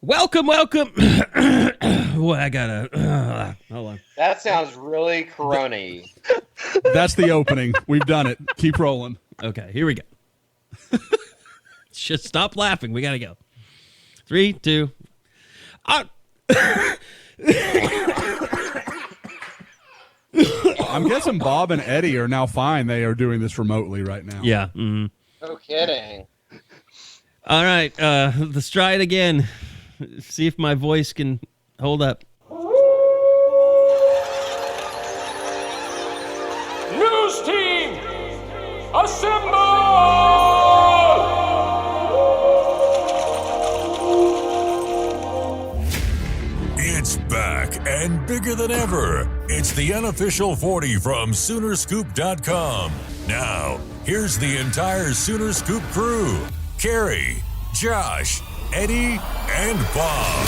Welcome. Boy, I gotta. Hold on. That sounds really corona-y. That's the opening. We've done it. Keep rolling. Okay, here we go. Just stop laughing. We gotta go. 3, 2. I'm guessing Bob and Eddie are now fine. They are doing this remotely right now. Yeah. Mm-hmm. No kidding. All right. Let's try it again. See if my voice can hold up. News team, assemble! It's back and bigger than ever. It's the unofficial 40 from Soonerscoop.com. Now, here's the entire Sooner Scoop crew. Carrie, Josh, Eddie, and Bob.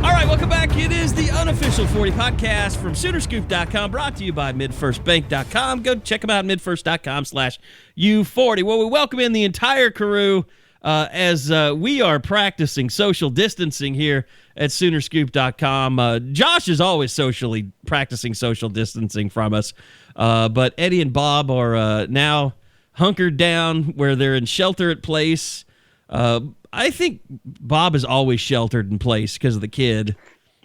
All right, welcome back. It is the unofficial 40 podcast from Soonerscoop.com, brought to you by MidFirstBank.com. Go check them out at midfirst.com/U40, where we welcome in the entire crew as we are practicing social distancing here at Soonerscoop.com. Josh is always practicing social distancing from us, but Eddie and Bob are now hunkered down where they're in shelter at place. I think Bob is always sheltered in place because of the kid.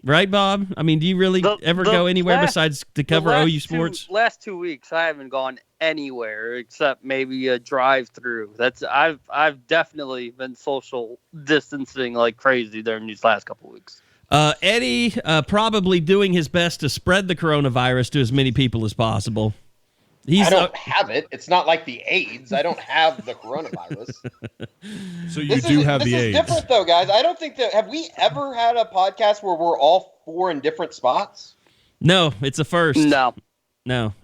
Right, Bob? I mean, do you really ever go anywhere besides to cover OU sports? Last 2 weeks, I haven't gone anywhere except maybe a drive-through. I've definitely been social distancing like crazy during these last couple weeks. Eddie probably doing his best to spread the coronavirus to as many people as possible. I don't have it. It's not like the AIDS. I don't have the coronavirus. So you do have the AIDS. This is different, though, guys. I don't think that... Have we ever had a podcast where we're all four in different spots? No, it's a first. No,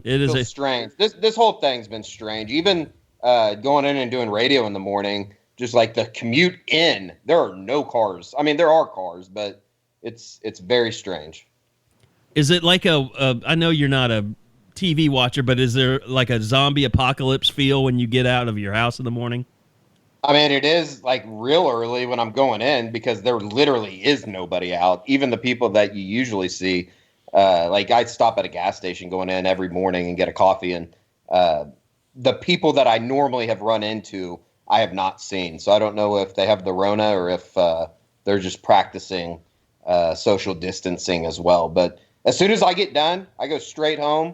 it is strange. This whole thing's been strange. Even going in and doing radio in the morning, just like the commute in, there are no cars. I mean, there are cars, but it's very strange. Is it like I know you're not a TV watcher, but is there like a zombie apocalypse feel when you get out of your house in the morning? I mean, it is like real early when I'm going in because there literally is nobody out. Even the people that you usually see, like I stop at a gas station going in every morning and get a coffee, and the people that I normally have run into, I have not seen. So I don't know if they have the Rona or if they're just practicing social distancing as well. But as soon as I get done, I go straight home.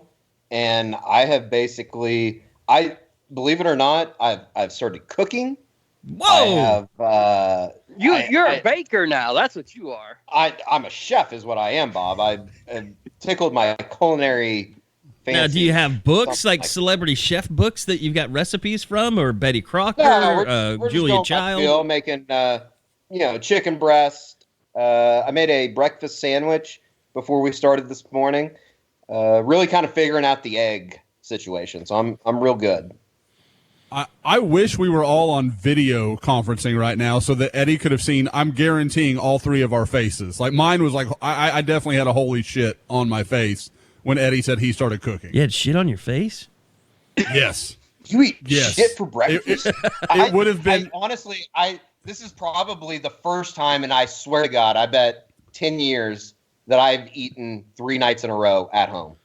And I have basically, believe it or not, I've started cooking. Whoa! You're a baker now. That's what you are. I'm a chef, is what I am, Bob. I've tickled my culinary fancy. Now, do you have books like celebrity chef books that you've got recipes from, or Betty Crocker, we're Julia Child? Bill making, chicken breast. I made a breakfast sandwich before we started this morning. Really kind of figuring out the egg situation. So I'm real good. I wish we were all on video conferencing right now so that Eddie could have seen, I'm guaranteeing, all three of our faces. Like mine was like, I definitely had a holy shit on my face when Eddie said he started cooking. You had shit on your face? Yes. You eat shit for breakfast? It would have been. Honestly, this is probably the first time, and I swear to God, I bet 10 years that I've eaten 3 nights in a row at home.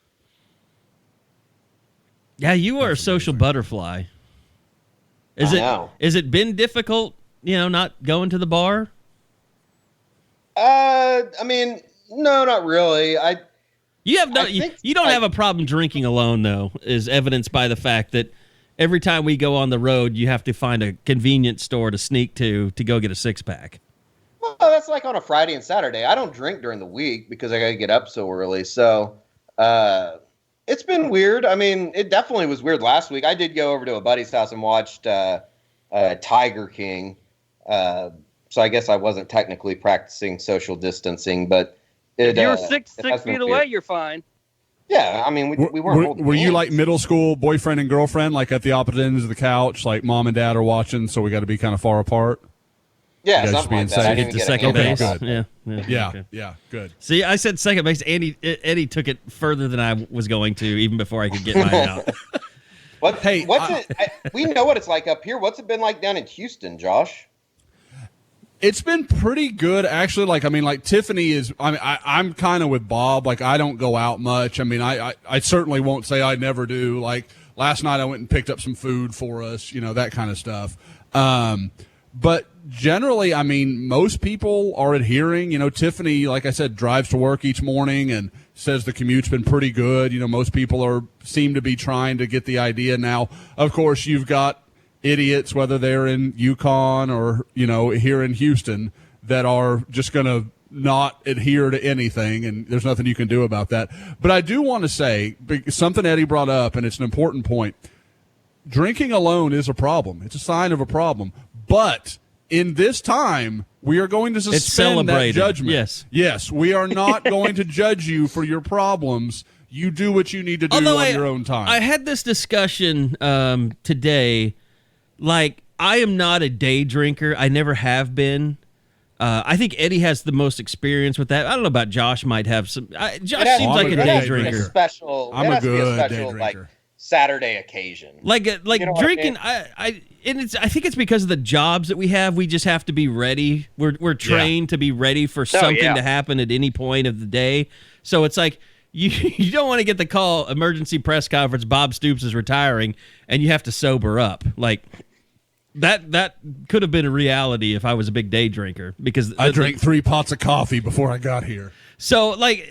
Yeah, you are a social butterfly. Is it been difficult, not going to the bar? I mean, no, not really. You don't have a problem drinking alone, though, is evidenced by the fact that every time we go on the road, you have to find a convenience store to sneak to go get a 6-pack. Well, that's like on a Friday and Saturday. I don't drink during the week because I got to get up so early. So it's been weird. I mean, it definitely was weird last week. I did go over to a buddy's house and watched Tiger King. So I guess I wasn't technically practicing social distancing, but if you're 6 feet away, you're fine. Yeah, I mean, we weren't. Were you like middle school boyfriend and girlfriend, like at the opposite ends of the couch, like mom and dad are watching, so we got to be kind of far apart? Yeah, something like that. I get to second base. Yeah, good. See, I said second base. Eddie took it further than I was going to, even before I could get mine out. We know what it's like up here. What's it been like down in Houston, Josh? It's been pretty good, actually. Like, I mean, like Tiffany is, I'm kind of with Bob. Like, I don't go out much. I mean, I certainly won't say I never do. Like, last night I went and picked up some food for us, that kind of stuff. But generally, I mean, most people are adhering. Tiffany, like I said, drives to work each morning and says the commute's been pretty good. Most people seem to be trying to get the idea now. Of course, you've got idiots, whether they're in Yukon or, here in Houston, that are just going to not adhere to anything, and there's nothing you can do about that. But I do want to say something Eddie brought up, and it's an important point. Drinking alone is a problem. It's a sign of a problem. But in this time, we are going to suspend that judgment. Yes, we are not going to judge you for your problems. You do what you need to do on your own time. I had this discussion today. Like, I am not a day drinker. I never have been. I think Eddie has the most experience with that. I don't know about Josh. Might have some. Josh seems like a day drinker. I'm a good day drinker. Like Saturday occasion. Like drinking. I think it's because of the jobs that we have. We just have to be ready. We're trained to be ready for something to happen at any point of the day. So it's like you don't want to get the call, emergency press conference, Bob Stoops is retiring, and you have to sober up. Like that could have been a reality if I was a big day drinker, because I drank 3 pots of coffee before I got here. So like,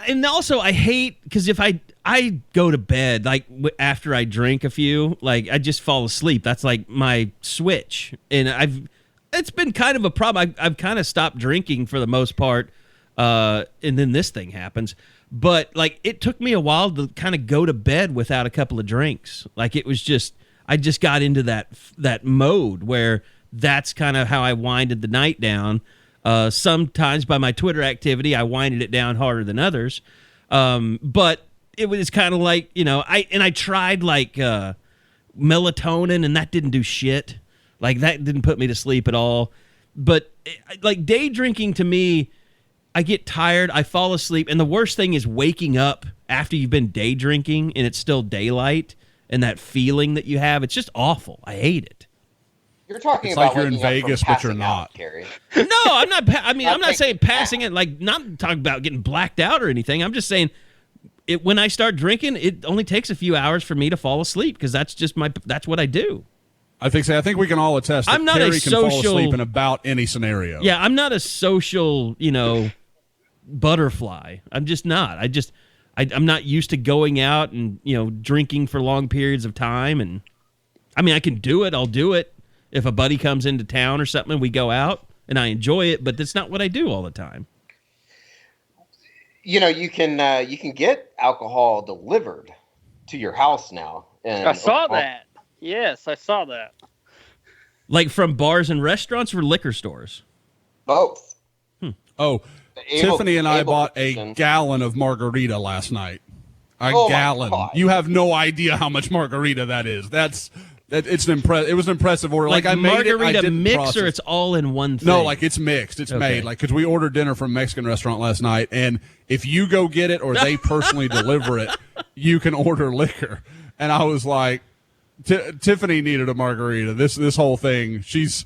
and also I hate, because if I go to bed like after I drink a few, like I just fall asleep. That's like my switch, and it's been kind of a problem. I've kind of stopped drinking for the most part, and then this thing happens. But like, it took me a while to kind of go to bed without a couple of drinks. Like, it was just, I just got into that mode where that's kind of how I winded the night down. Sometimes by my Twitter activity, I winded it down harder than others. But it was kind of like, I tried like melatonin, and that didn't do shit. Like, that didn't put me to sleep at all. But like, day drinking to me, I get tired, I fall asleep, and the worst thing is waking up after you've been day drinking and it's still daylight, and that feeling that you have, it's just awful. I hate it. You're talking it's about like you're in Vegas, but you're not. Gary. No, I'm not. I'm not saying passing it. Like, not talking about getting blacked out or anything. I'm just saying, when I start drinking, it only takes a few hours for me to fall asleep, because that's just that's what I do. I think we can all attest that Carrie can fall asleep in about any scenario. Yeah, I'm not a social, butterfly. I'm just not. I'm not used to going out and, drinking for long periods of time. And I mean, I can do it. I'll do it if a buddy comes into town or something and we go out, and I enjoy it, but that's not what I do all the time. You can get alcohol delivered to your house now. And I saw that. Yes, I saw that. Like, from bars and restaurants or liquor stores? Both. Oh, Tiffany and I bought a gallon of margarita last night. A gallon. You have no idea how much margarita that is. It was an impressive order. Like, I made it. Margarita mix, or it's all in one thing? No, like, it's mixed. It's made. Like, because we ordered dinner from a Mexican restaurant last night, and if you go get it or they personally deliver it, you can order liquor. And I was like, Tiffany needed a margarita. This whole thing, she's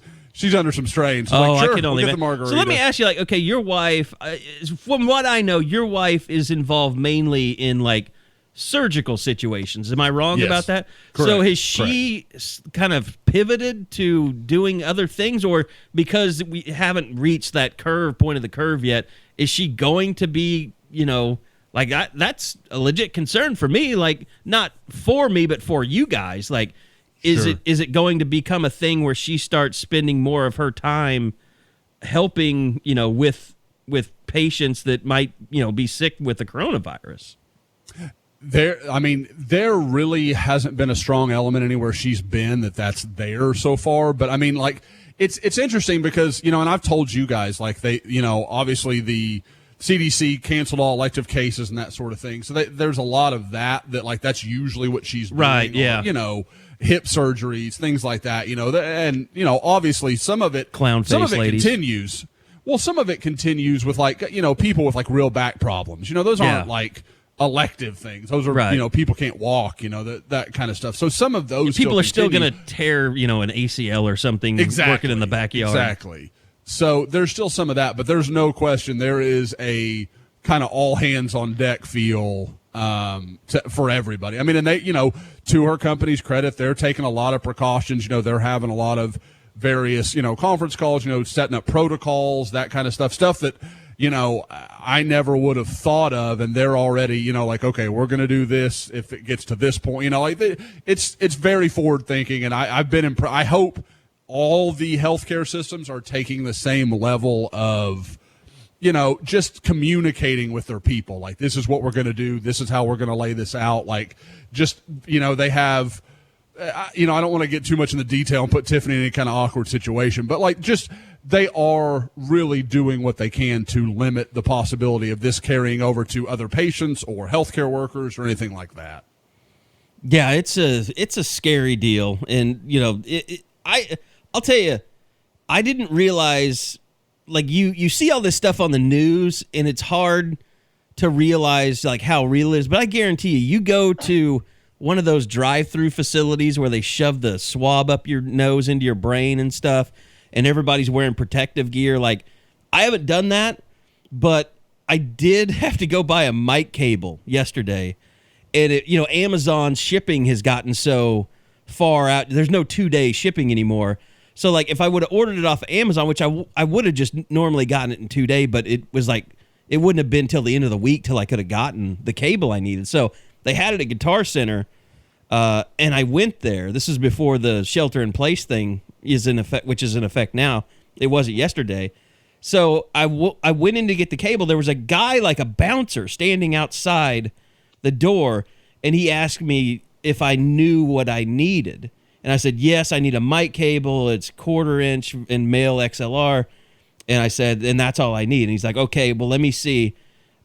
under some strain. So like, sure, I can only we'll get the margarita. So let me ask you, like, okay, your wife, from what I know, your wife is involved mainly in like surgical situations. Am I wrong about that? Correct. So has she kind of pivoted to doing other things, or because we haven't reached that point of the curve yet, is she going to be, like, that's a legit concern for me, like, not for me, but for you guys. Like, is it going to become a thing where she starts spending more of her time helping, with patients that might, be sick with the coronavirus? There really hasn't been a strong element anywhere she's been that's there so far. But I mean, like, it's interesting because, and I've told you guys, like, they, obviously the CDC canceled all elective cases and that sort of thing. So there's a lot of that like, that's usually what she's doing. Right, yeah. Or, hip surgeries, things like that, and, obviously some of it ladies. continues. Well, some of it continues with, like, people with, like, real back problems. Those aren't, like, elective things. Those are, people can't walk, that kind of stuff. So some of those people are still going to tear, an ACL or something working in the backyard. Exactly. So there's still some of that, but there's no question there is a kind of all hands on deck feel for everybody. I mean, and they, to her company's credit, they're taking a lot of precautions. They're having a lot of various, conference calls, setting up protocols, that kind of stuff that, I never would have thought of. And they're already, like, okay, we're going to do this if it gets to this point, it's very forward thinking. And I've been I hope all the healthcare systems are taking the same level of, just communicating with their people. Like, this is what we're going to do. This is how we're going to lay this out. Like, just, they have, I don't want to get too much in the detail and put Tiffany in any kind of awkward situation, but like, just, they are really doing what they can to limit the possibility of this carrying over to other patients or healthcare workers or anything like that. Yeah, it's a scary deal. And, I'll tell you, I didn't realize, like, you see all this stuff on the news, and it's hard to realize, like, how real it is. But I guarantee you go to one of those drive-through facilities where they shove the swab up your nose into your brain and stuff, and everybody's wearing protective gear. Like, I haven't done that, but I did have to go buy a mic cable yesterday. And, Amazon shipping has gotten so far out. There's no 2-day shipping anymore. So, like, if I would have ordered it off of Amazon, which I would have just normally gotten it in 2 days, but it was like, it wouldn't have been till the end of the week till I could have gotten the cable I needed. So they had it at Guitar Center, and I went there. This is before the shelter-in-place thing is in effect, which is in effect now. It wasn't yesterday. So I went in to get the cable. There was a guy, like a bouncer, standing outside the door, and he asked me if I knew what I needed. And I said, yes, I need a mic cable. It's 1/4 inch in male XLR. And I said, and that's all I need. And he's like, okay, well, let me see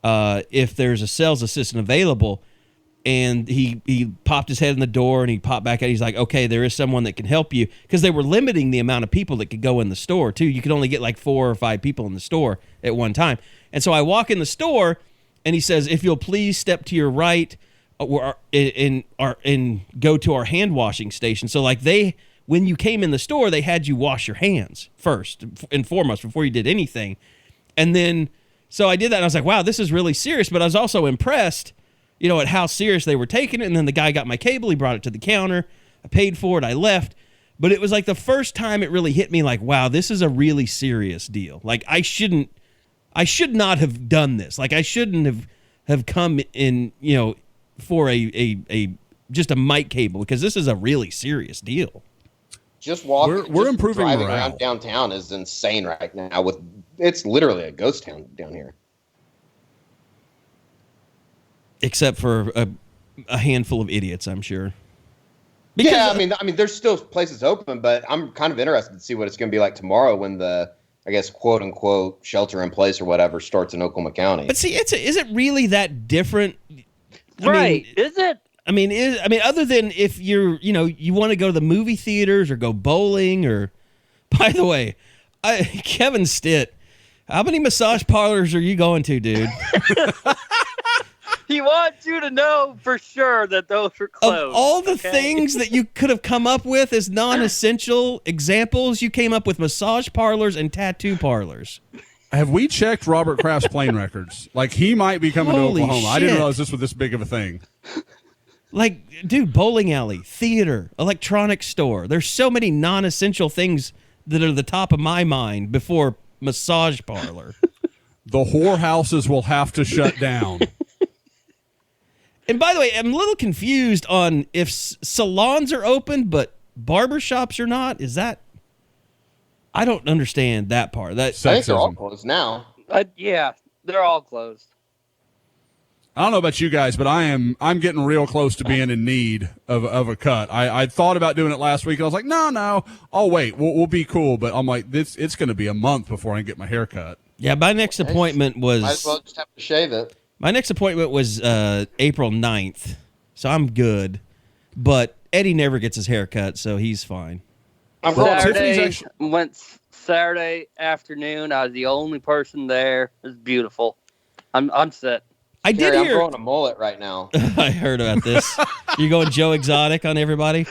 if there's a sales assistant available. And he popped his head in the door, and he popped back out. He's like, okay, there is someone that can help you. Because they were limiting the amount of people that could go in the store, too. You could only get like 4 or 5 people in the store at one time. And so I walk in the store, and he says, if you'll please step to your right and go to our hand washing station. So like when you came in the store, they had you wash your hands first and foremost before you did anything. And then, so I did that, and I was like, wow, this is really serious. But I was also impressed, at how serious they were taking it. And then the guy got my cable. He brought it to the counter. I paid for it. I left. But it was like the first time it really hit me like, wow, this is a really serious deal. Like, I should not have done this. Like, I shouldn't have come in, for just a mic cable, because this is a really serious deal. Just walking, we're improving driving morale. around downtown is insane right now. It's literally a ghost town down here. Except for a handful of idiots, I'm sure. Yeah, I mean, there's still places open, but I'm kind of interested to see what it's going to be like tomorrow when the, I guess, quote unquote, shelter in place or whatever starts in Oklahoma County. But see, is it really that different? Right? Is it? I mean, other than if you're, you want to go to the movie theaters or go bowling or, by the way, Kevin Stitt, how many massage parlors are you going to, dude? He wants you to know for sure that those are closed. Of all the things that you could have come up with as non-essential examples, you came up with massage parlors and tattoo parlors. Have we checked Robert Kraft's plane records? Like, he might be coming Holy to Oklahoma. shit. I didn't realize this was this big of a thing. Like, dude, bowling alley, theater, electronics store. There's so many non-essential things that are the top of my mind before massage parlor. The whorehouses will have to shut down. And by the way, I'm a little confused on if salons are open, but barbershops are not. Is that? I don't understand that part. I think they're all closed now. Yeah, they're all closed. I don't know about you guys, but I'm getting real close to being in need of a cut. I thought about doing it last week, and I was like, no, I'll wait. We'll be cool. But I'm like, it's going to be a month before I can get my hair cut. Yeah, my next appointment was... Might as well just have to shave it. My next appointment was April 9th, so I'm good. But Eddie never gets his hair cut, so he's fine. Went Saturday afternoon. I was the only person there. It was beautiful. I'm set. I did I'm hear. growing a mullet right now. I heard about this. You going Joe Exotic on everybody?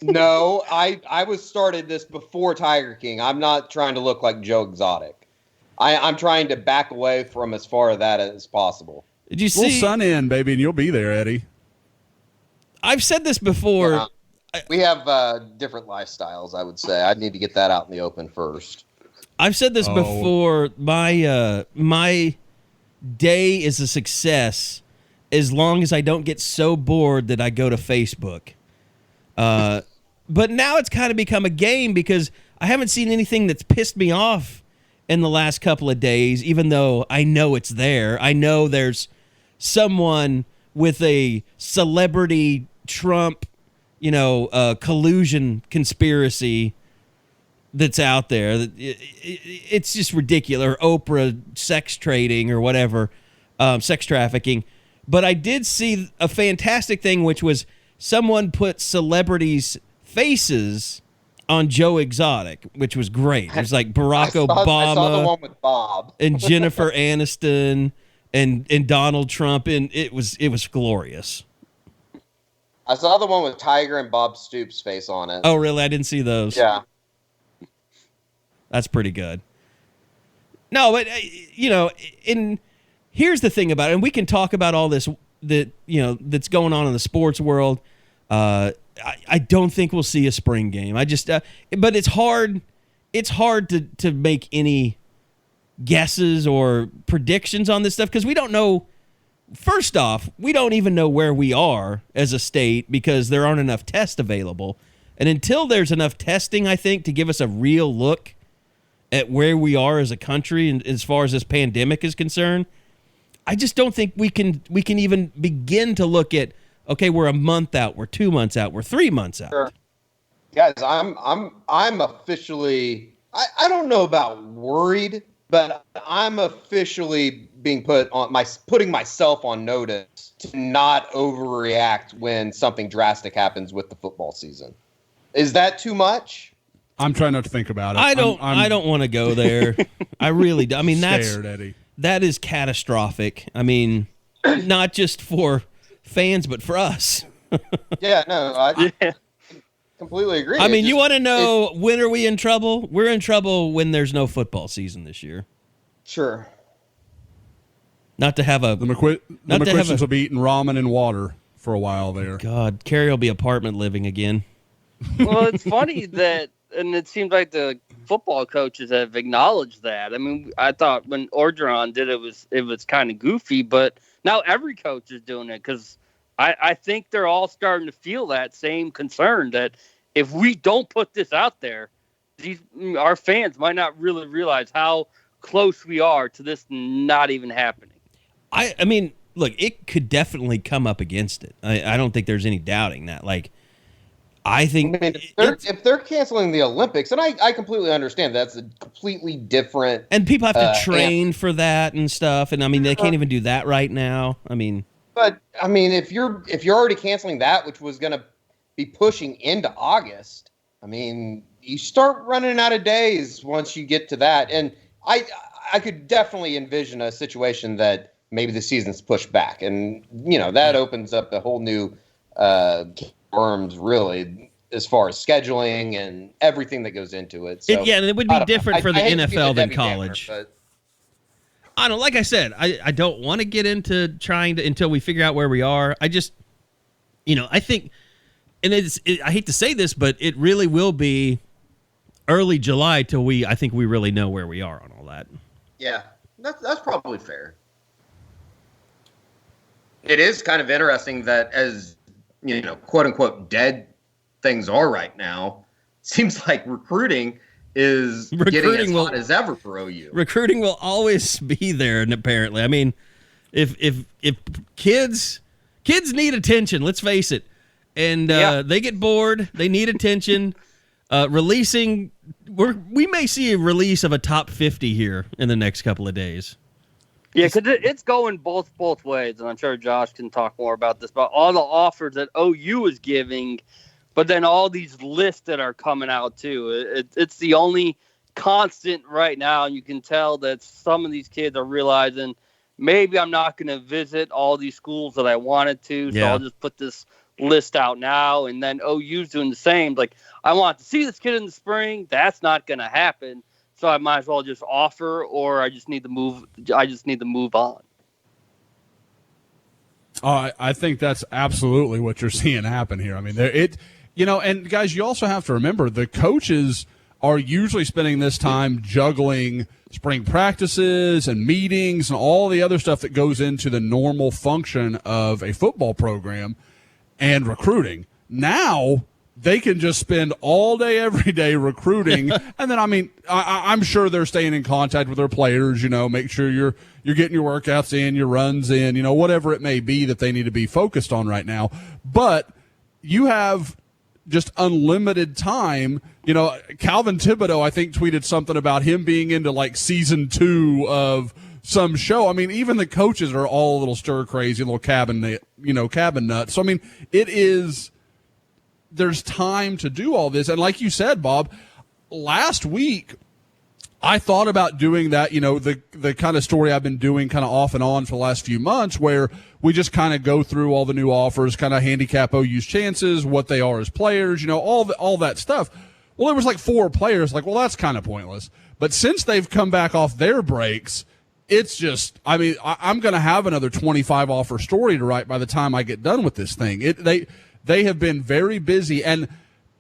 No, I was started this before Tiger King. I'm not trying to look like Joe Exotic. I'm trying to back away from as far of that as possible. Did you Little see? sun in, baby, and you'll be there, Eddie. I've said this before. Yeah. We have different lifestyles, I would say. I'd need to get that out in the open first. I've said this before. My day is a success as long as I don't get so bored that I go to Facebook. But now it's kind of become a game because I haven't seen anything that's pissed me off in the last couple of days, even though I know it's there. I know there's someone with a celebrity Trump, collusion conspiracy that's out there. It's just ridiculous. Or Oprah sex trading or whatever, sex trafficking. But I did see a fantastic thing, which was someone put celebrities' faces on Joe Exotic, which was great. It was like Barack Obama. I saw the one with Bob. And Jennifer Aniston and Donald Trump, and it was glorious. I saw the one with Tiger and Bob Stoops' face on it. Oh, really? I didn't see those. Yeah. That's pretty good. No, but and here's the thing about it, and we can talk about all this that's going on in the sports world. I don't think we'll see a spring game. But it's hard. It's hard to make any guesses or predictions on this stuff because we don't know. First off, we don't even know where we are as a state because there aren't enough tests available. And until there's enough testing, I think, to give us a real look at where we are as a country and as far as this pandemic is concerned, I just don't think we can even begin to look at, okay, we're a month out, we're 2 months out, we're 3 months out. Sure. Guys, I'm officially, I don't know about worried, but I'm officially putting myself on notice to not overreact when something drastic happens with the football season. Is that too much? I'm trying not to think about it. I don't want to go there. I really do. I mean, Eddie. That is catastrophic. I mean, not just for fans, but for us. Yeah, no, I completely agree. I mean, you want to know when are we in trouble? We're in trouble when there's no football season this year. Sure. Not to have a the McCuistions will be eating ramen and water for a while there. God, Carrie will be apartment living again. Well, it's funny that, and it seems like the football coaches have acknowledged that. I mean, I thought when Orgeron did it was kind of goofy, but now every coach is doing it because I think they're all starting to feel that same concern that if we don't put this out there, our fans might not really realize how close we are to this not even happening. I mean, look, it could definitely come up against it. I don't think there's any doubting that. Like, I think if they're canceling the Olympics, and I completely understand that's a completely different. And people have to train for that and stuff. And I mean, they can't even do that right now. I mean, but I mean, if you're already canceling that, which was going to be pushing into August, I mean, you start running out of days once you get to that. And I could definitely envision a situation that maybe the season's pushed back, and that opens up a whole new worms, really, as far as scheduling and everything that goes into it. So, and it would be different for the NFL than Debbie college. Downer, I don't. Like I said, I don't want to get into trying to until we figure out where we are. I just, I think, and I hate to say this, but it really will be early July till I think we really know where we are on all that. Yeah, that's probably fair. It is kind of interesting that as, quote unquote dead things are right now, it seems like recruiting is getting as hot as ever for OU. Recruiting will always be there, and apparently. I mean, if kids need attention, let's face it. And they get bored, they need attention. We may see a release of a top 50 here in the next couple of days. Yeah, because it's going both ways, and I'm sure Josh can talk more about this, about all the offers that OU is giving, but then all these lists that are coming out, too. It's the only constant right now, and you can tell that some of these kids are realizing, maybe I'm not going to visit all these schools that I wanted to, so I'll just put this list out now, and then OU's doing the same. Like, I want to see this kid in the spring. That's not going to happen. So I might as well just offer, or I just need to move. I just need to move on. I think that's absolutely what you're seeing happen here. I mean, and guys, you also have to remember the coaches are usually spending this time juggling spring practices and meetings and all the other stuff that goes into the normal function of a football program and recruiting. Now they can just spend all day, every day recruiting. And then, I mean, I'm sure they're staying in contact with their players, make sure you're getting your workouts in, your runs in, whatever it may be that they need to be focused on right now. But you have just unlimited time. Calvin Thibodeau, I think, tweeted something about him being into like season 2 of some show. I mean, even the coaches are all a little stir crazy, a little cabin nuts. So, I mean, there's time to do all this. And like you said, Bob, last week I thought about doing that, the kind of story I've been doing kind of off and on for the last few months, where we just kind of go through all the new offers, kind of handicap OU's chances, what they are as players, all that stuff. Well, there was like 4 players, well, that's kind of pointless. But since they've come back off their breaks, it's just, I mean, I'm going to have another 25 offer story to write by the time I get done with this thing. They have been very busy, and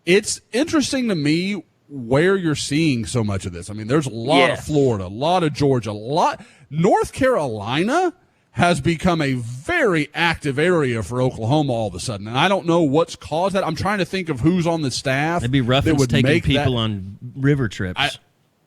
it's interesting to me where you're seeing so much of this. I mean, there's a lot of Florida, a lot of Georgia, North Carolina has become a very active area for Oklahoma all of a sudden. And I don't know what's caused that. I'm trying to think of who's on the staff. It'd be rough taking people on river trips.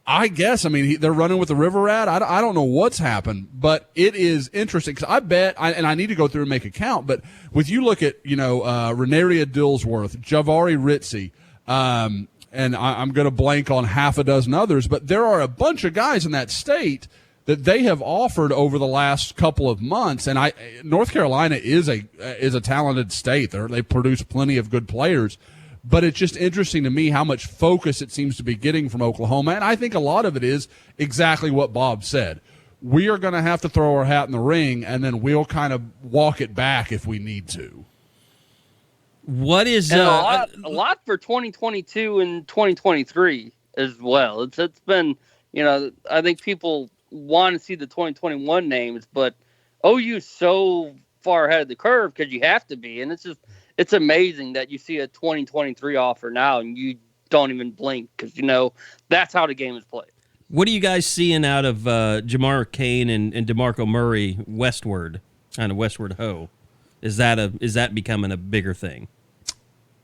I guess. I mean, they're running with the river rat. I don't know what's happened, but it is interesting because I bet, and I need to go through and make a count, but with you look at, Renaria Dillsworth, Javari Ritzy, and I'm going to blank on half a dozen others, but there are a bunch of guys in that state that they have offered over the last couple of months. And North Carolina is a talented state. They produce plenty of good players. But it's just interesting to me how much focus it seems to be getting from Oklahoma. And I think a lot of it is exactly what Bob said. We are going to have to throw our hat in the ring, and then we'll kind of walk it back if we need to. What is a lot for 2022 and 2023 as well. It's been, I think people want to see the 2021 names, but OU's so far ahead of the curve because you have to be. And it's amazing that you see a 2023 offer now and you don't even blink because, that's how the game is played. What are you guys seeing out of Jamar Cain and DeMarco Murray westward, kind of westward ho? Is that becoming a bigger thing?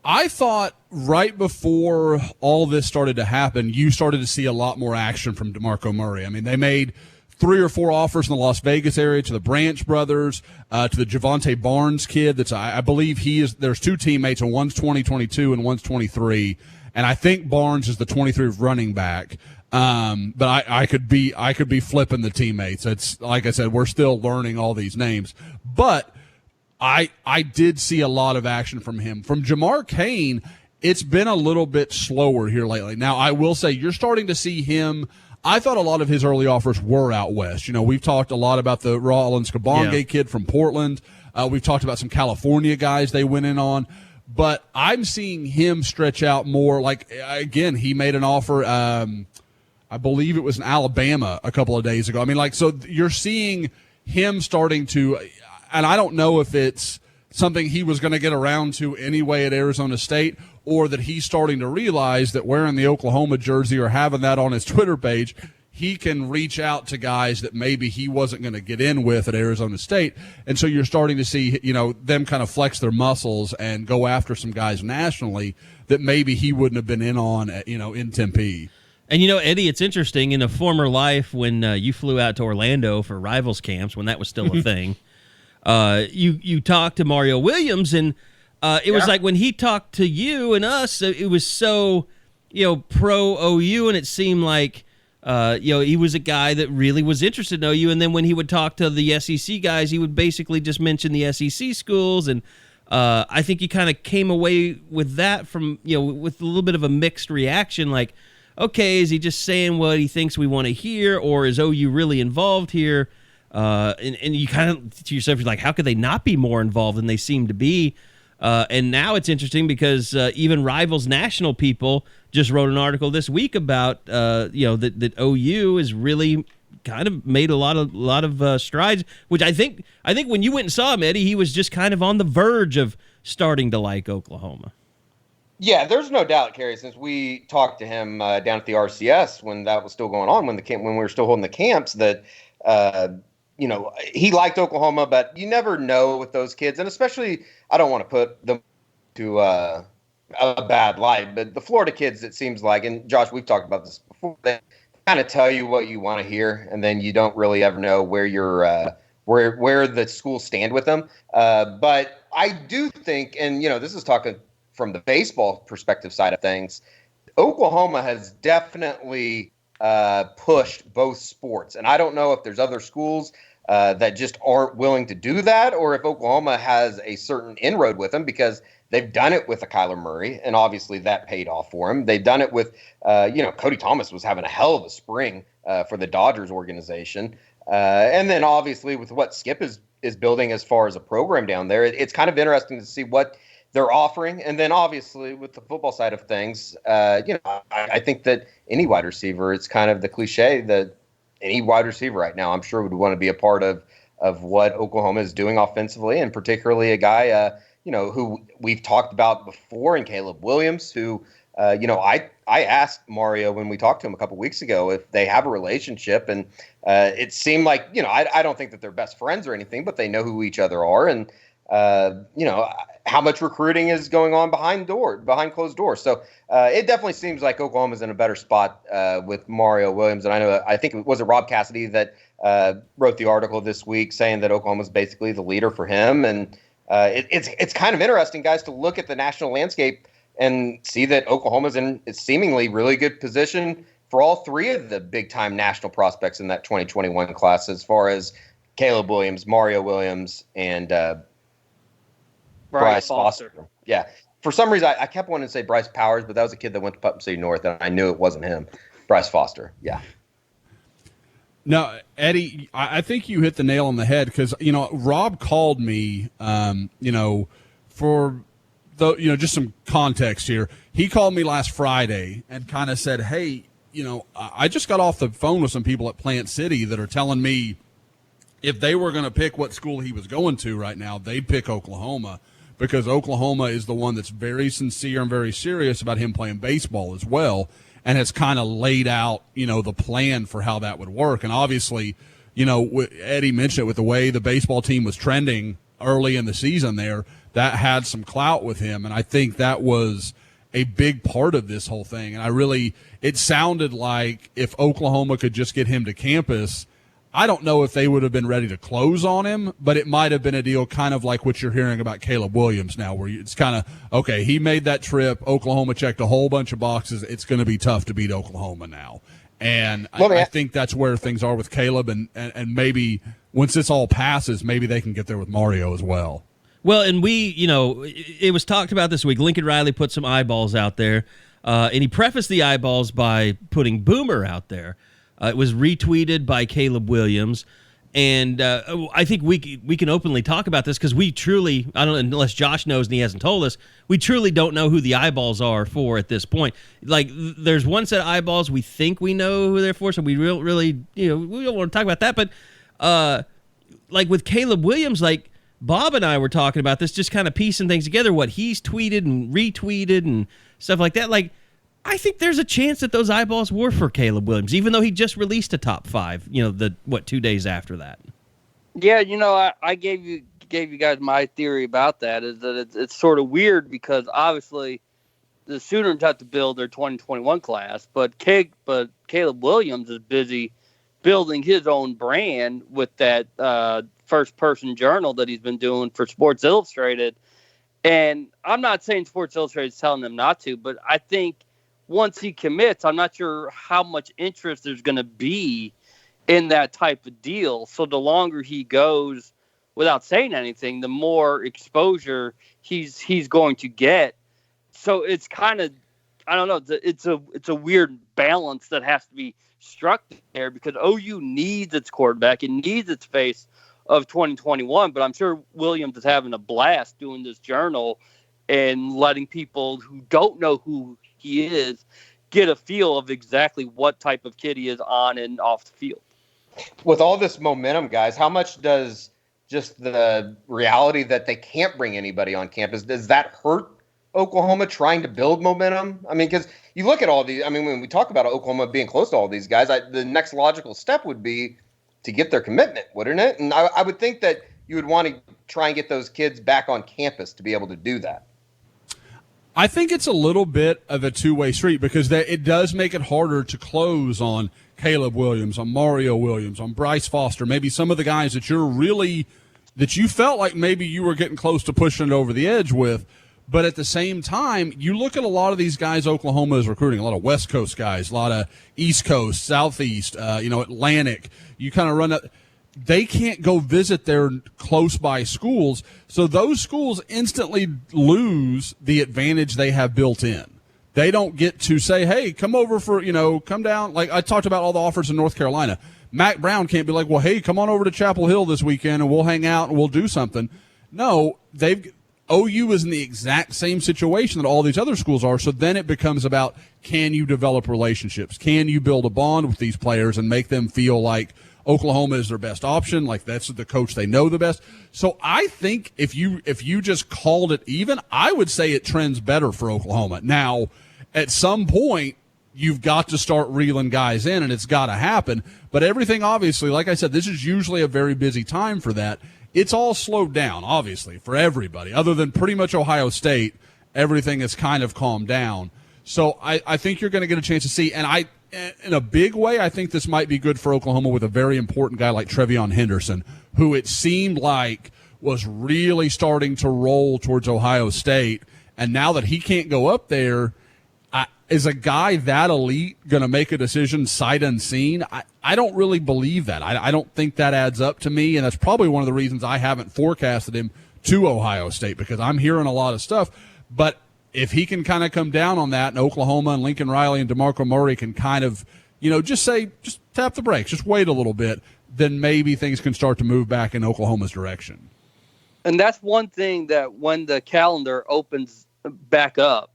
I thought right before all this started to happen, you started to see a lot more action from DeMarco Murray. I mean, they made 3 or 4 offers in the Las Vegas area to the Branch brothers, to the Javonte Barnes kid. That's I believe there's 2 teammates, and one's 2022 and one's 23. And I think Barnes is the 23 running back. But I could be flipping the teammates. It's like I said, we're still learning all these names, but I did see a lot of action from him. From Jamar Cain, it's been a little bit slower here lately. Now, I will say you're starting to see him. I thought a lot of his early offers were out west. We've talked a lot about the Rollins Kabonge kid from Portland. We've talked about some California guys they went in on. But I'm seeing him stretch out more. Like, again, he made an offer, I believe it was in Alabama a couple of days ago. I mean, so you're seeing him starting to – and I don't know if it's something he was going to get around to anyway at Arizona State, or that he's starting to realize that wearing the Oklahoma jersey or having that on his Twitter page, he can reach out to guys that maybe he wasn't going to get in with at Arizona State. And so you're starting to see, them kind of flex their muscles and go after some guys nationally that maybe he wouldn't have been in on, in Tempe. And, Eddie, it's interesting. In a former life when you flew out to Orlando for rivals camps, when that was still a thing, you talked to Mario Williams, and it was like when he talked to you and us, it was so, pro OU, and it seemed like, he was a guy that really was interested in OU. And then when he would talk to the SEC guys, he would basically just mention the SEC schools. And I think he kind of came away with that from, with a little bit of a mixed reaction. Like, okay, is he just saying what he thinks we want to hear, or is OU really involved here? And you kind of, to yourself, you're like, how could they not be more involved than they seem to be? And now it's interesting because even Rivals National people just wrote an article this week about that OU is really kind of made a lot of strides. Which I think when you went and saw him, Eddie, he was just kind of on the verge of starting to like Oklahoma. Yeah, there's no doubt, Kerry, since we talked to him down at the RCS when that was still going on, when we were still holding the camps, that he liked Oklahoma, but you never know with those kids, and especially I don't want to put them to a bad light, but the Florida kids, it seems like, and Josh, we've talked about this before, they kind of tell you what you want to hear, and then you don't really ever know where you're where the schools stand with them. But I do think, and this is talking from the baseball perspective side of things, Oklahoma has definitely pushed both sports. And I don't know if there's other schools that just aren't willing to do that, or if Oklahoma has a certain inroad with them, because they've done it with a Kyler Murray, and obviously that paid off for him. They've done it with, Cody Thomas was having a hell of a spring for the Dodgers organization. And then obviously with what Skip is building as far as a program down there, it's kind of interesting to see what they're offering. And then obviously with the football side of things, I think that any wide receiver, it's kind of the cliche that any wide receiver right now, I'm sure would want to be a part of what Oklahoma is doing offensively, and particularly a guy, who we've talked about before, in Caleb Williams, who, I asked Mario when we talked to him a couple weeks ago if they have a relationship, and it seemed like, I don't think that they're best friends or anything, but they know who each other are, and how much recruiting is going on behind closed doors. So it definitely seems like Oklahoma's in a better spot with Mario Williams. And I think it was Rob Cassidy that wrote the article this week saying that Oklahoma's basically the leader for him. And it's kind of interesting, guys, to look at the national landscape and see that Oklahoma's in a seemingly really good position for all three of the big-time national prospects in that 2021 class, as far as Caleb Williams, Mario Williams, and Bryce Foster. Yeah. For some reason, I kept wanting to say Bryce Powers, but that was a kid that went to Putnam City North, and I knew it wasn't him. Bryce Foster. Yeah. No, Eddie, I think you hit the nail on the head, because, Rob called me, for just some context here. He called me last Friday and kind of said, hey, I just got off the phone with some people at Plant City that are telling me if they were going to pick what school he was going to right now, they'd pick Oklahoma, because Oklahoma is the one that's very sincere and very serious about him playing baseball as well, and has kind of laid out, the plan for how that would work. And obviously, Eddie mentioned it, with the way the baseball team was trending early in the season there, that had some clout with him. And I think that was a big part of this whole thing. And it sounded like if Oklahoma could just get him to campus, I don't know if they would have been ready to close on him, but it might have been a deal kind of like what you're hearing about Caleb Williams now, where it's kind of, okay, he made that trip, Oklahoma checked a whole bunch of boxes, it's going to be tough to beat Oklahoma now. And I think that's where things are with Caleb, and maybe once this all passes, maybe they can get there with Mario as well. Well, and it was talked about this week. Lincoln Riley put some eyeballs out there, and he prefaced the eyeballs by putting Boomer out there. It was retweeted by Caleb Williams, and I think we can openly talk about this, because we truly, I don't know, unless Josh knows and he hasn't told us, we truly don't know who the eyeballs are for at this point. Like, there's one set of eyeballs we think we know who they're for, so we really, we don't want to talk about that. But like with Caleb Williams, like Bob and I were talking about this, just kind of piecing things together, what he's tweeted and retweeted and stuff like that. Like, I think there's a chance that those eyeballs were for Caleb Williams, even though he just released a top 5, 2 days after that. Yeah, I gave you guys my theory about that, is that it's sort of weird, because obviously the Sooners have to build their 2021 class, but Caleb Williams is busy building his own brand with that first-person journal that he's been doing for Sports Illustrated. And I'm not saying Sports Illustrated is telling them not to, but I think once he commits, I'm not sure how much interest there's going to be in that type of deal. So the longer he goes without saying anything, the more exposure he's going to get. So it's kind of, I don't know, it's a weird balance that has to be struck there, because OU needs its quarterback. It needs its face of 2021. But I'm sure Williams is having a blast doing this journal and letting people who don't know who he is get a feel of exactly what type of kid he is on and off the field. With all this momentum, guys, how much does just the reality that they can't bring anybody on campus, does that hurt Oklahoma trying to build momentum? I mean, because you look at all these, I mean, when we talk about Oklahoma being close to all these guys, the next logical step would be to get their commitment, wouldn't it? And I would think that you would want to try and get those kids back on campus to be able to do that. I think it's a little bit of a two-way street because it does make it harder to close on Caleb Williams, on Mario Williams, on Bryce Foster, maybe some of the guys that you felt like maybe you were getting close to pushing it over the edge with. But at the same time, you look at a lot of these guys Oklahoma is recruiting, a lot of West Coast guys, a lot of East Coast, Southeast, Atlantic. You kind of run that. They can't go visit their close by schools, so those schools instantly lose the advantage they have built in. They don't get to say, hey, come over come down. Like I talked about all the offers in North Carolina. Mac Brown can't be like, well, hey, come on over to Chapel Hill this weekend and we'll hang out and we'll do something. No, OU is in the exact same situation that all these other schools are, so then it becomes about, can you develop relationships? Can you build a bond with these players and make them feel like Oklahoma is their best option, like that's the coach they know the best? So I think if you just called it even, I would say it trends better for Oklahoma. Now, at some point, you've got to start reeling guys in, and it's got to happen. But everything, obviously, like I said, this is usually a very busy time for that. It's all slowed down, obviously, for everybody. Other than pretty much Ohio State, everything has kind of calmed down. So I think you're going to get a chance to see, and in a big way, I think this might be good for Oklahoma with a very important guy like Trevion Henderson, who it seemed like was really starting to roll towards Ohio State. And now that he can't go up there, is a guy that elite going to make a decision sight unseen? I don't really believe that. I don't think that adds up to me, and that's probably one of the reasons I haven't forecasted him to Ohio State, because I'm hearing a lot of stuff. But if he can kind of come down on that, and Oklahoma and Lincoln Riley and DeMarco Murray can kind of, just tap the brakes, just wait a little bit, then maybe things can start to move back in Oklahoma's direction. And that's one thing that when the calendar opens back up,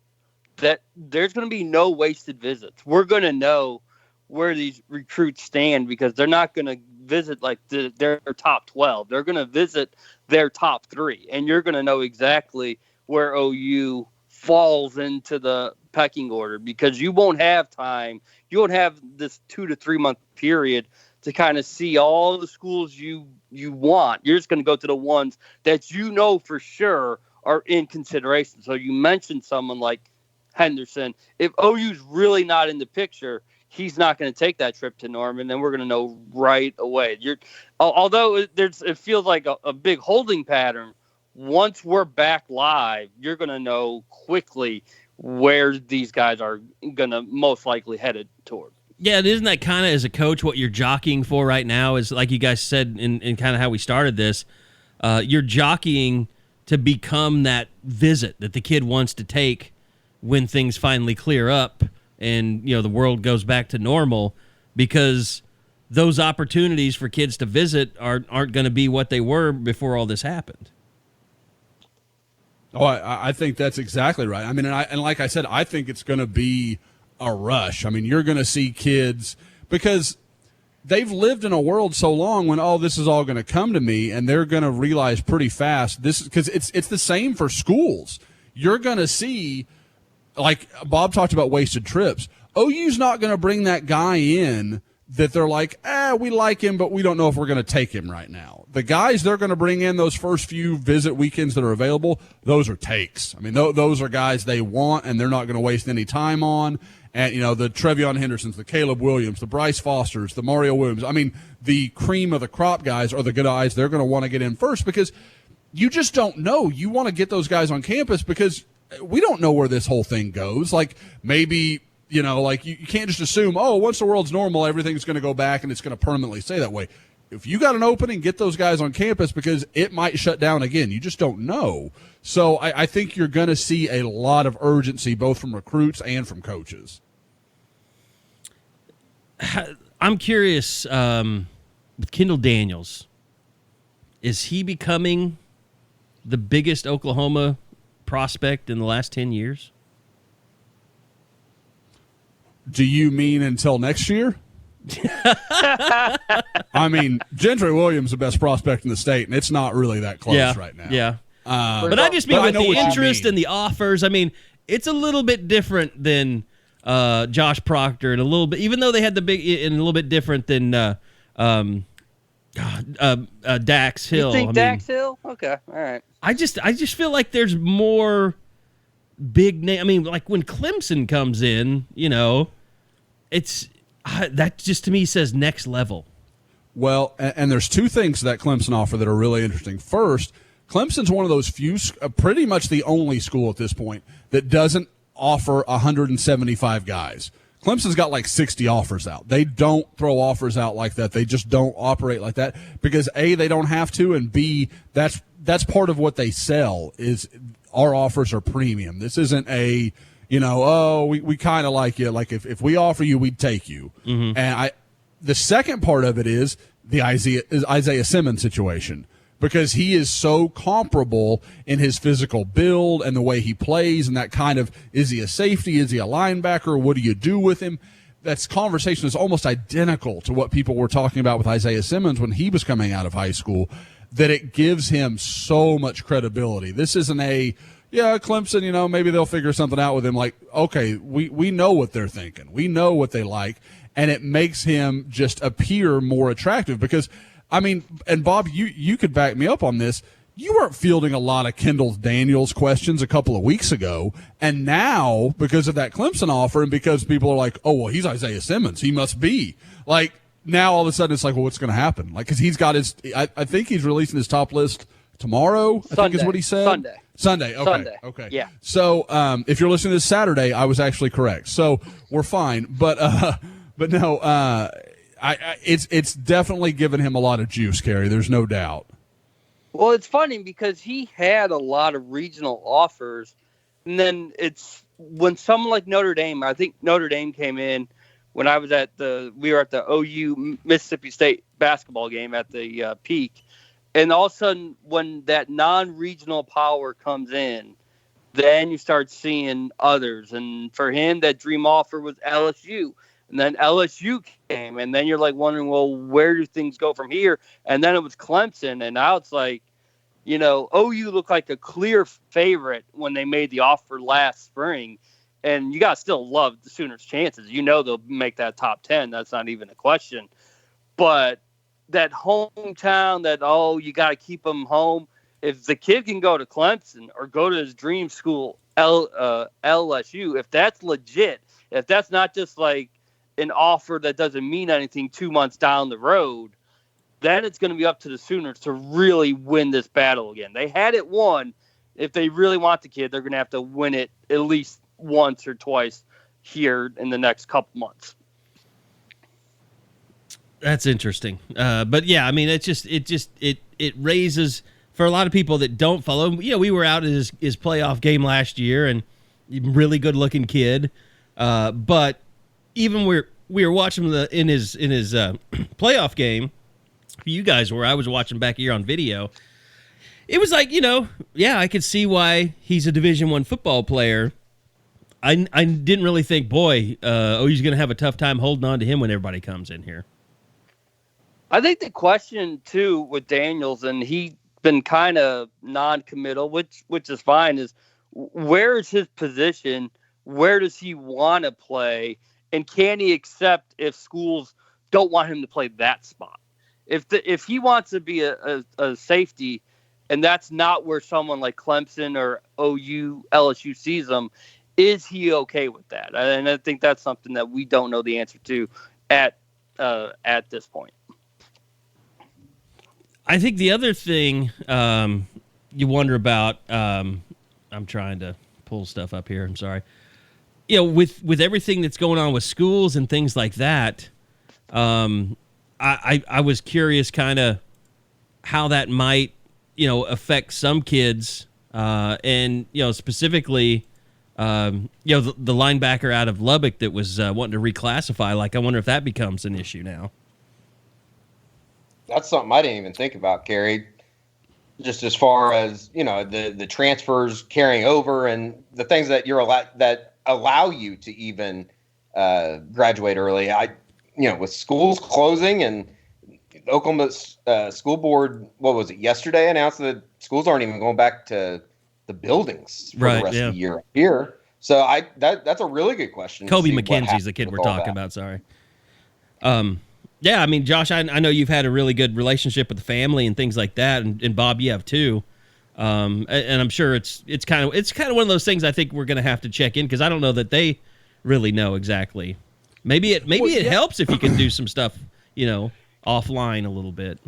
that there's going to be no wasted visits. We're going to know where these recruits stand because they're not going to visit like their top 12. They're going to visit their top 3, and you're going to know exactly where OU falls into the pecking order because you won't have time. You won't have this 2 to 3 month period to kind of see all the schools you want. You're just going to go to the ones that for sure are in consideration. So you mentioned someone like Henderson. If OU's really not in the picture, he's not going to take that trip to Norman, then we're going to know right away. Although it feels like a big holding pattern, once we're back live, you're going to know quickly where these guys are going to most likely headed toward. Yeah, isn't that kind of, as a coach, what you're jockeying for right now? Is like you guys said in kind of how we started this, you're jockeying to become that visit that the kid wants to take when things finally clear up and the world goes back to normal, because those opportunities for kids to visit aren't going to be what they were before all this happened. Oh, I think that's exactly right. I mean, and like I said, I think it's going to be a rush. I mean, you're going to see kids because they've lived in a world so long when, this is all going to come to me, and they're going to realize pretty fast this, because it's the same for schools. You're going to see, like Bob talked about wasted trips. OU's not going to bring that guy in that they're like, we like him, but we don't know if we're going to take him right now. The guys they're going to bring in those first few visit weekends that are available, those are takes. I mean, those are guys they want, and they're not going to waste any time on. And, the Trevion Hendersons, the Caleb Williams, the Bryce Fosters, the Mario Williams. I mean, the cream of the crop guys are the good guys they're going to want to get in first, because you just don't know. You want to get those guys on campus because we don't know where this whole thing goes. Like, maybe, you can't just assume, once the world's normal, everything's going to go back and it's going to permanently stay that way. If you got an opening, get those guys on campus because it might shut down again. You just don't know. So I think you're going to see a lot of urgency both from recruits and from coaches. I'm curious with Kendall Daniels. is he becoming the biggest Oklahoma prospect in the last 10 years? Do you mean until next year? I mean, Gentry Williams is the best prospect in the state, and it's not really that close right now. Yeah. But I just mean with the interest and the offers, I mean, it's a little bit different than Josh Proctor, and a little bit, even though they had the big, and a little bit different than Dax Hill. You think Dax Hill? Okay, all right. I just feel like there's more big name. I mean, like when Clemson comes in, you know, it's that just to me says next level. Well, and there's two things to that Clemson offer that are really interesting. First, Clemson's one of those few, pretty much the only school at this point that doesn't offer 175 guys. Clemson's got like 60 offers out. They don't throw offers out like that. They just don't operate like that because A, they don't have to, and B, that's part of what they sell is our offers are premium. This isn't a, you know, oh, we kind of like you. Like if we offer you, we'd take you. Mm-hmm. And the second part of it is the Isaiah Simmons situation, because he is so comparable in his physical build and the way he plays and that kind of, is he a safety? Is he a linebacker? What do you do with him? That conversation is almost identical to what people were talking about with Isaiah Simmons when he was coming out of high school, that it gives him so much credibility. This isn't Clemson, you know, maybe they'll figure something out with him. Like, okay, we know what they're thinking. We know what they like. And it makes him just appear more attractive because, I mean, and Bob, you could back me up on this. You weren't fielding a lot of Kendall Daniels questions a couple of weeks ago. And now, because of that Clemson offer and because people are like, oh, well, he's Isaiah Simmons, he must be. Like, now all of a sudden it's like, well, what's going to happen? Like, because he's got I think he's releasing his top list tomorrow, I think is what he said. Sunday. Okay. Sunday. Okay. Yeah. So if you're listening to this Saturday, I was actually correct. So we're fine. But no, it's definitely given him a lot of juice, Kerry. There's no doubt. Well, it's funny because he had a lot of regional offers, and then it's when someone like Notre Dame. I think Notre Dame came in when we were at the OU Mississippi State basketball game at the Peak, and all of a sudden when that non-regional power comes in, then you start seeing others. And for him, that dream offer was LSU. And then LSU came, and then you're like wondering, well, where do things go from here? And then it was Clemson, and now it's like, you know, OU looked like a clear favorite when they made the offer last spring, and you got to still love the Sooners' chances. You know they'll make that top 10. That's not even a question. But that hometown, you got to keep them home. If the kid can go to Clemson or go to his dream school, LSU, if that's legit, if that's not just like an offer that doesn't mean anything 2 months down the road, then it's going to be up to the Sooners to really win this battle again. They had it won. If they really want the kid, they're going to have to win it at least once or twice here in the next couple months. That's interesting. But yeah, I mean, it raises for a lot of people that don't follow. You know, we were out at his playoff game last year, and really good looking kid. But even we were watching him in his playoff game. You guys were. I was watching back here on video. It was like, you know, yeah, I could see why he's a Division I football player. I didn't really think, boy, he's going to have a tough time holding on to him when everybody comes in here. I think the question too with Daniels, and he's been kind of non-committal, which is fine, is where is his position? Where does he want to play? And can he accept if schools don't want him to play that spot? If he wants to be a safety, and that's not where someone like Clemson or OU, LSU sees him, is he okay with that? And I think that's something that we don't know the answer to at this point. I think the other thing you wonder about, I'm trying to pull stuff up here. I'm sorry. You know, with everything that's going on with schools and things like that, I was curious kind of how that might, you know, affect some kids, and, you know, specifically, you know, the linebacker out of Lubbock that was wanting to reclassify. Like, I wonder if that becomes an issue now. That's something I didn't even think about, Kerry. just as far as, the transfers carrying over and the things that that allow you to even graduate early. With schools closing and Oklahoma school board, what was it, yesterday announced that schools aren't even going back to the buildings for the rest of the year here. So that's a really good question. Kobe McKenzie's the kid we're talking about. Sorry. Yeah, I mean, Josh, I know you've had a really good relationship with the family and things like that, and Bob, you have too. And I'm sure it's kind of one of those things. I think we're going to have to check in because I don't know that they really know exactly. Maybe it helps if you can do some stuff, offline a little bit.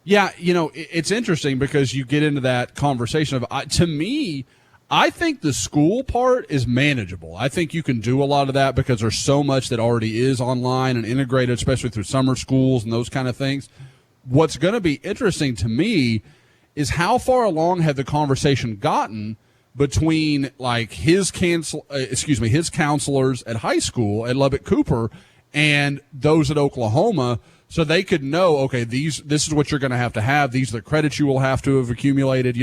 Yeah, it's interesting because you get into that conversation of, to me, I think the school part is manageable. I think you can do a lot of that because there's so much that already is online and integrated, especially through summer schools and those kind of things. What's going to be interesting to me is how far along have the conversation gotten between like his counselors at high school at Lubbock Cooper and those at Oklahoma, so they could know, okay, this is what you're going to have. These are the credits you will have to have accumulated,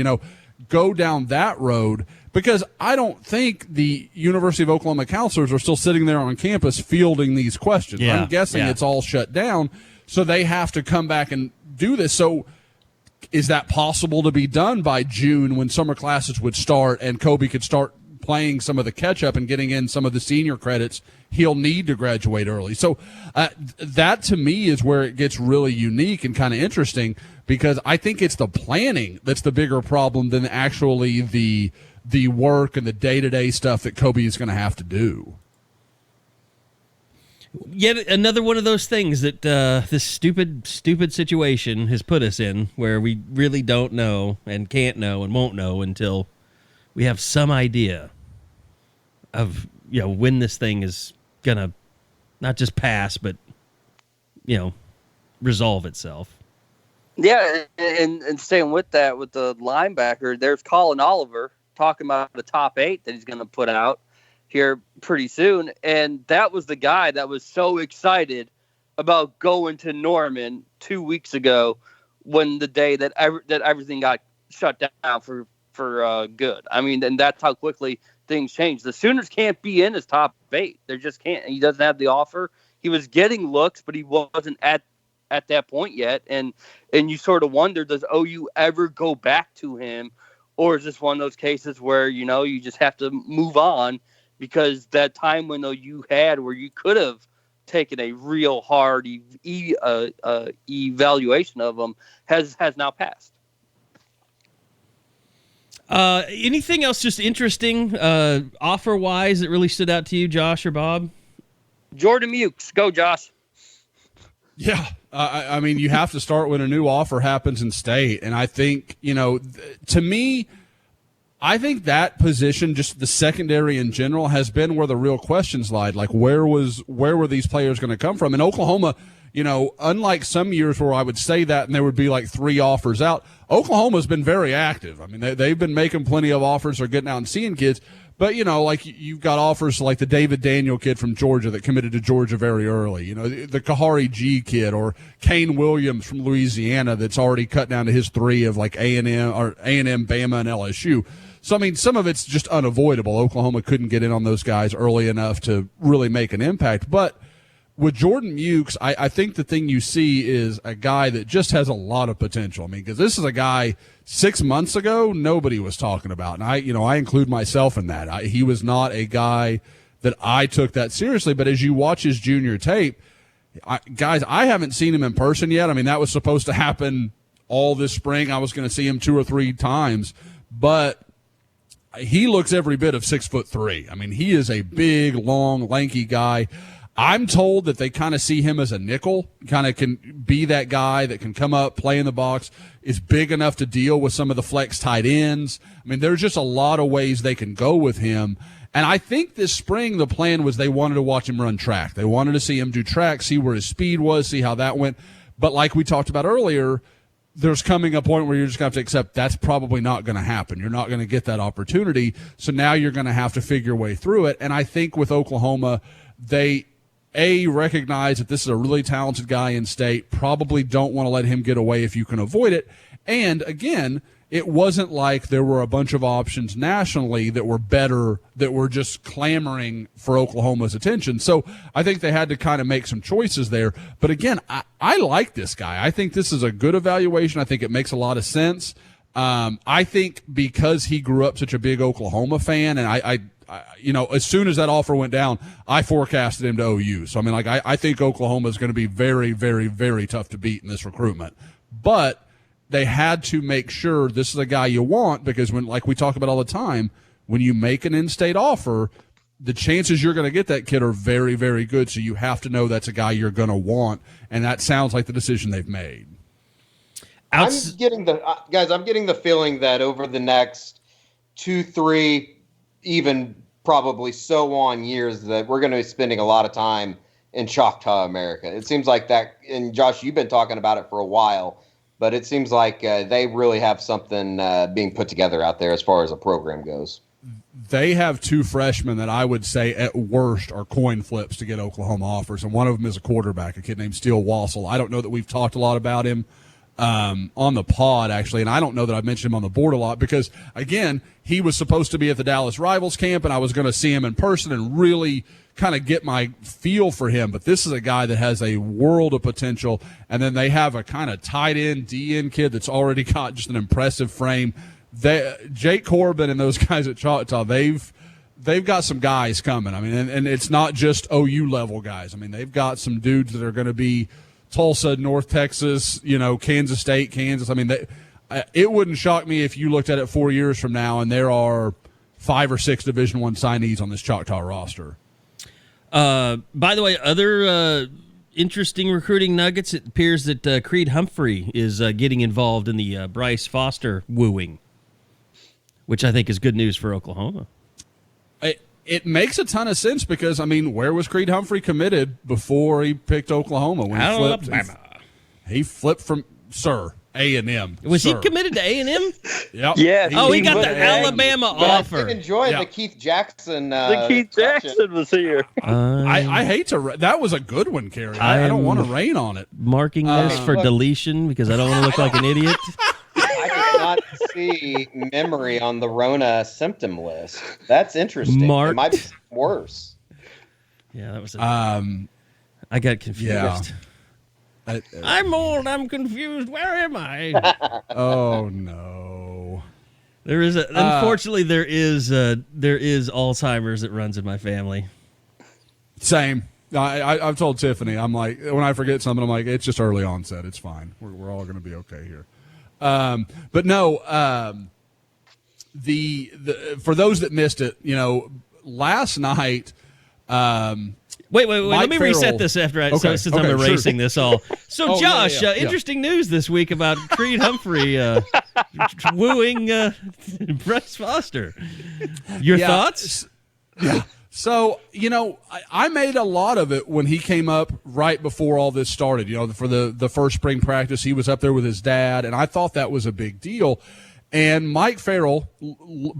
go down that road, because I don't think the University of Oklahoma counselors are still sitting there on campus fielding these questions. Yeah, I'm guessing it's all shut down, so they have to come back and do this. So is that possible to be done by June when summer classes would start and Kobe could start playing some of the catch-up and getting in some of the senior credits he'll need to graduate early? So that, to me, is where it gets really unique and kind of interesting, because I think it's the planning that's the bigger problem than actually the work and the day-to-day stuff that Kobe is going to have to do. Yet another one of those things that this stupid situation has put us in, where we really don't know and can't know and won't know until we have some idea of when this thing is gonna not just pass, but resolve itself. Yeah, and staying with that, with the linebacker, there's Colin Oliver talking about the top 8 that he's going to put out here pretty soon, and that was the guy that was so excited about going to Norman 2 weeks ago, when the day that everything got shut down for good. I mean, and that's how quickly things change. The Sooners can't be in his top 8. They just can't. He doesn't have the offer. He was getting looks, but he wasn't at that point yet. And you sort of wonder, does OU ever go back to him? Or is this one of those cases where, you just have to move on, because that time window you had where you could have taken a real hard evaluation of him has now passed. Anything else just interesting offer-wise that really stood out to you, Josh or Bob? Jordan Mukes. Go, Josh. Yeah. I mean, you have to start when a new offer happens in state. And I think, to me, I think that position, just the secondary in general, has been where the real questions lied. Like, where were these players going to come from? In Oklahoma, unlike some years where I would say that and there would be like 3 offers out, Oklahoma's been very active. I mean, they've been making plenty of offers or getting out and seeing kids. But, like you've got offers like the David Daniel kid from Georgia that committed to Georgia very early, the Kahari G kid, or Kane Williams from Louisiana that's already cut down to his 3 of like A&M, Bama, and LSU. So, I mean, some of it's just unavoidable. Oklahoma couldn't get in on those guys early enough to really make an impact. But with Jordan Mukes, I think the thing you see is a guy that just has a lot of potential. I mean, because this is a guy 6 months ago nobody was talking about, and I include myself in that. He was not a guy that I took that seriously. But as you watch his junior tape, guys, I haven't seen him in person yet. I mean, that was supposed to happen all this spring. I was going to see him 2 or 3 times, but he looks every bit of 6'3". I mean, he is a big, long, lanky guy. I'm told that they kind of see him as a nickel, kind of can be that guy that can come up, play in the box, is big enough to deal with some of the flex tight ends. I mean, there's just a lot of ways they can go with him. And I think this spring the plan was they wanted to watch him run track. They wanted to see him do track, see where his speed was, see how that went. But like we talked about earlier, there's coming a point where you're just going to have to accept that's probably not going to happen. You're not going to get that opportunity. So now you're going to have to figure your way through it. And I think with Oklahoma, they recognize that this is a really talented guy in state, probably don't want to let him get away if you can avoid it. And again, it wasn't like there were a bunch of options nationally that were better, that were just clamoring for Oklahoma's attention. So I think they had to kind of make some choices there. But again, I like this guy. I think this is a good evaluation. I think it makes a lot of sense. I think because he grew up such a big Oklahoma fan, and I as soon as that offer went down, I forecasted him to OU. So, I mean, I think Oklahoma is going to be very, very, very tough to beat in this recruitment. But they had to make sure this is a guy you want, because when, like we talk about all the time, when you make an in-state offer, the chances you're going to get that kid are very, very good. So you have to know that's a guy you're going to want, and that sounds like the decision they've made. I'm getting the feeling that over the next 2, 3, even probably so on years, that we're going to be spending a lot of time in Choctaw America. It seems like that, and Josh, you've been talking about it for a while, but it seems like they really have something being put together out there as far as a program goes. They have 2 freshmen that I would say at worst are coin flips to get Oklahoma offers, and one of them is a quarterback, a kid named Steele Wassel. I don't know that we've talked a lot about him on the pod, actually, and I don't know that I've mentioned him on the board a lot because, again, he was supposed to be at the Dallas Rivals camp, and I was going to see him in person and really kind of get my feel for him. But this is a guy that has a world of potential, and then they have a kind of tight end, DN kid that's already got just an impressive frame. Jake Corbin and those guys at Choctaw, they've got some guys coming. I mean, and it's not just OU level guys. I mean, they've got some dudes that are going to be Tulsa, North Texas, Kansas State, Kansas. I mean, it wouldn't shock me if you looked at it 4 years from now and there are 5 or 6 Division I signees on this Choctaw roster. By the way, other interesting recruiting nuggets. It appears that Creed Humphrey is getting involved in the Bryce Foster wooing, which I think is good news for Oklahoma. It makes a ton of sense because, I mean, where was Creed Humphrey committed before he picked Oklahoma? When he flipped from A&M. Was he committed to A&M? Yep. Yeah. He got the Alabama offer. I did enjoy the Keith Jackson. Keith Jackson was here. I hate to. That was a good one, Kerry. I don't want to rain on it. Marking this for deletion because I don't want to look like an idiot. I did not see memory on the Rona symptom list. That's interesting. It might be worse. Yeah, that was. I got confused. Yeah. I'm old. I'm confused. Where am I? Oh no! There is unfortunately there is Alzheimer's that runs in my family. Same. I've told Tiffany. I'm like, when I forget something, I'm like, it's just early onset. It's fine. We're all going to be okay here. But no. The for those that missed it, last night. Wait. Let me reset this after since I'm erasing this all. So, Josh, interesting news this week about Creed Humphrey wooing Bryce Foster. Your thoughts? Yeah. So, I made a lot of it when he came up right before all this started. For the first spring practice, he was up there with his dad, and I thought that was a big deal. And Mike Farrell,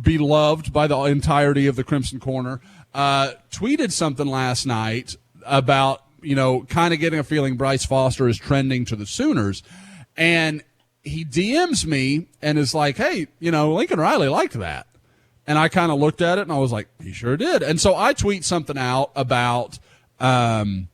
beloved by the entirety of the Crimson Corner, tweeted something last night about, kind of getting a feeling Bryce Foster is trending to the Sooners. And he DMs me and is like, hey, Lincoln Riley liked that. And I kind of looked at it and I was like, he sure did. And so I tweet something out about, hey,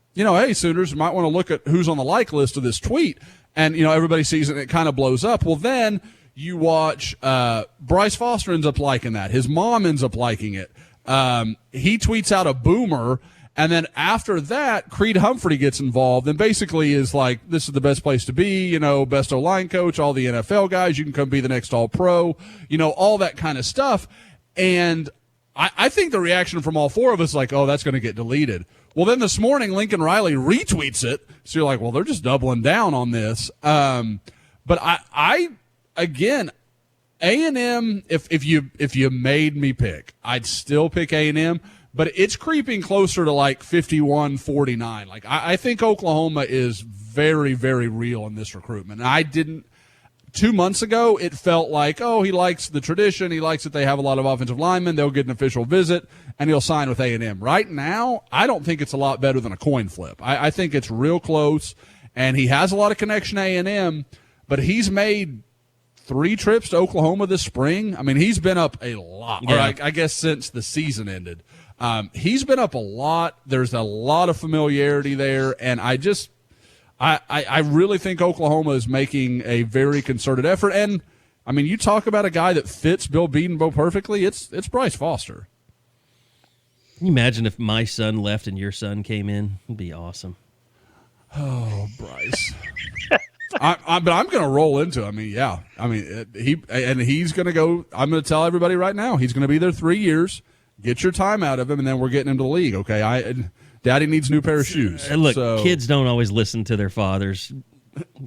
Sooners, you might want to look at who's on the like list of this tweet. And, everybody sees it and it kind of blows up. Well, then you watch Bryce Foster ends up liking that. His mom ends up liking it. He tweets out a boomer, and then after that, Creed Humphrey gets involved and basically is like, this is the best place to be, best O-line coach, all the NFL guys, you can come be the next All-Pro, all that kind of stuff. And I think the reaction from all 4 of us is like, oh, that's going to get deleted. Well, then this morning, Lincoln Riley retweets it, so you're like, well, they're just doubling down on this. But I again, A&M, if you made me pick, I'd still pick A&M, but it's creeping closer to like 51-49. Like I think Oklahoma is very, very real in this recruitment. And 2 months ago, it felt like, oh, he likes the tradition. He likes that they have a lot of offensive linemen. They'll get an official visit, and he'll sign with A&M. Right now, I don't think it's a lot better than a coin flip. I think it's real close, and he has a lot of connection to A&M, but he's made 3 trips to Oklahoma this spring. I mean, he's been up a lot, Yeah. or I guess since the season ended. He's been up a lot. There's a lot of familiarity there, and I really think Oklahoma is making a very concerted effort. And, I mean, you talk about a guy that fits Bill Bedenbaugh perfectly, it's Bryce Foster. Can you imagine if my son left and your son came in? It'd be awesome. Oh, Bryce. But I'm going to roll into it. I mean, yeah. I mean, he's going to go. I'm going to tell everybody right now, he's going to be there 3 years. Get your time out of him, and then we're getting him to the league, okay? Daddy needs a new pair of shoes. And look, So, kids don't always listen to their fathers.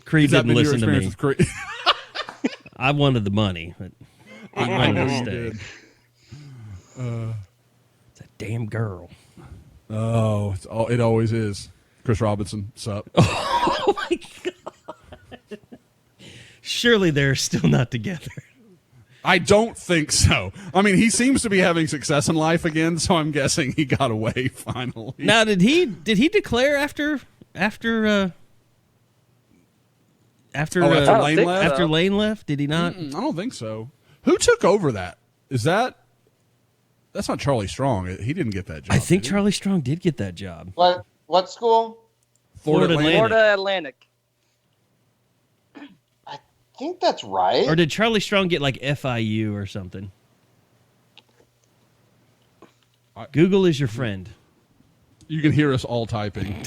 Creed has that didn't been your listen to me. experience with Creed? I wanted the money, but I know you mistake. did. It's a damn girl. Oh, it always is. Chris Robinson, sup? Oh my God. Surely they're still not together. I don't think so. I mean, he seems to be having success in life again, so I'm guessing he got away finally. Now, did he declare after Lane left? After Lane left? Did he not? I don't think so. Who took over that? That's not Charlie Strong. He didn't get that job. I think did he? Charlie Strong did get that job. What school? Florida Atlantic. Florida Atlantic. I think that's right. Or did Charlie Strong get like FIU or something? Google is your friend. You can hear us all typing.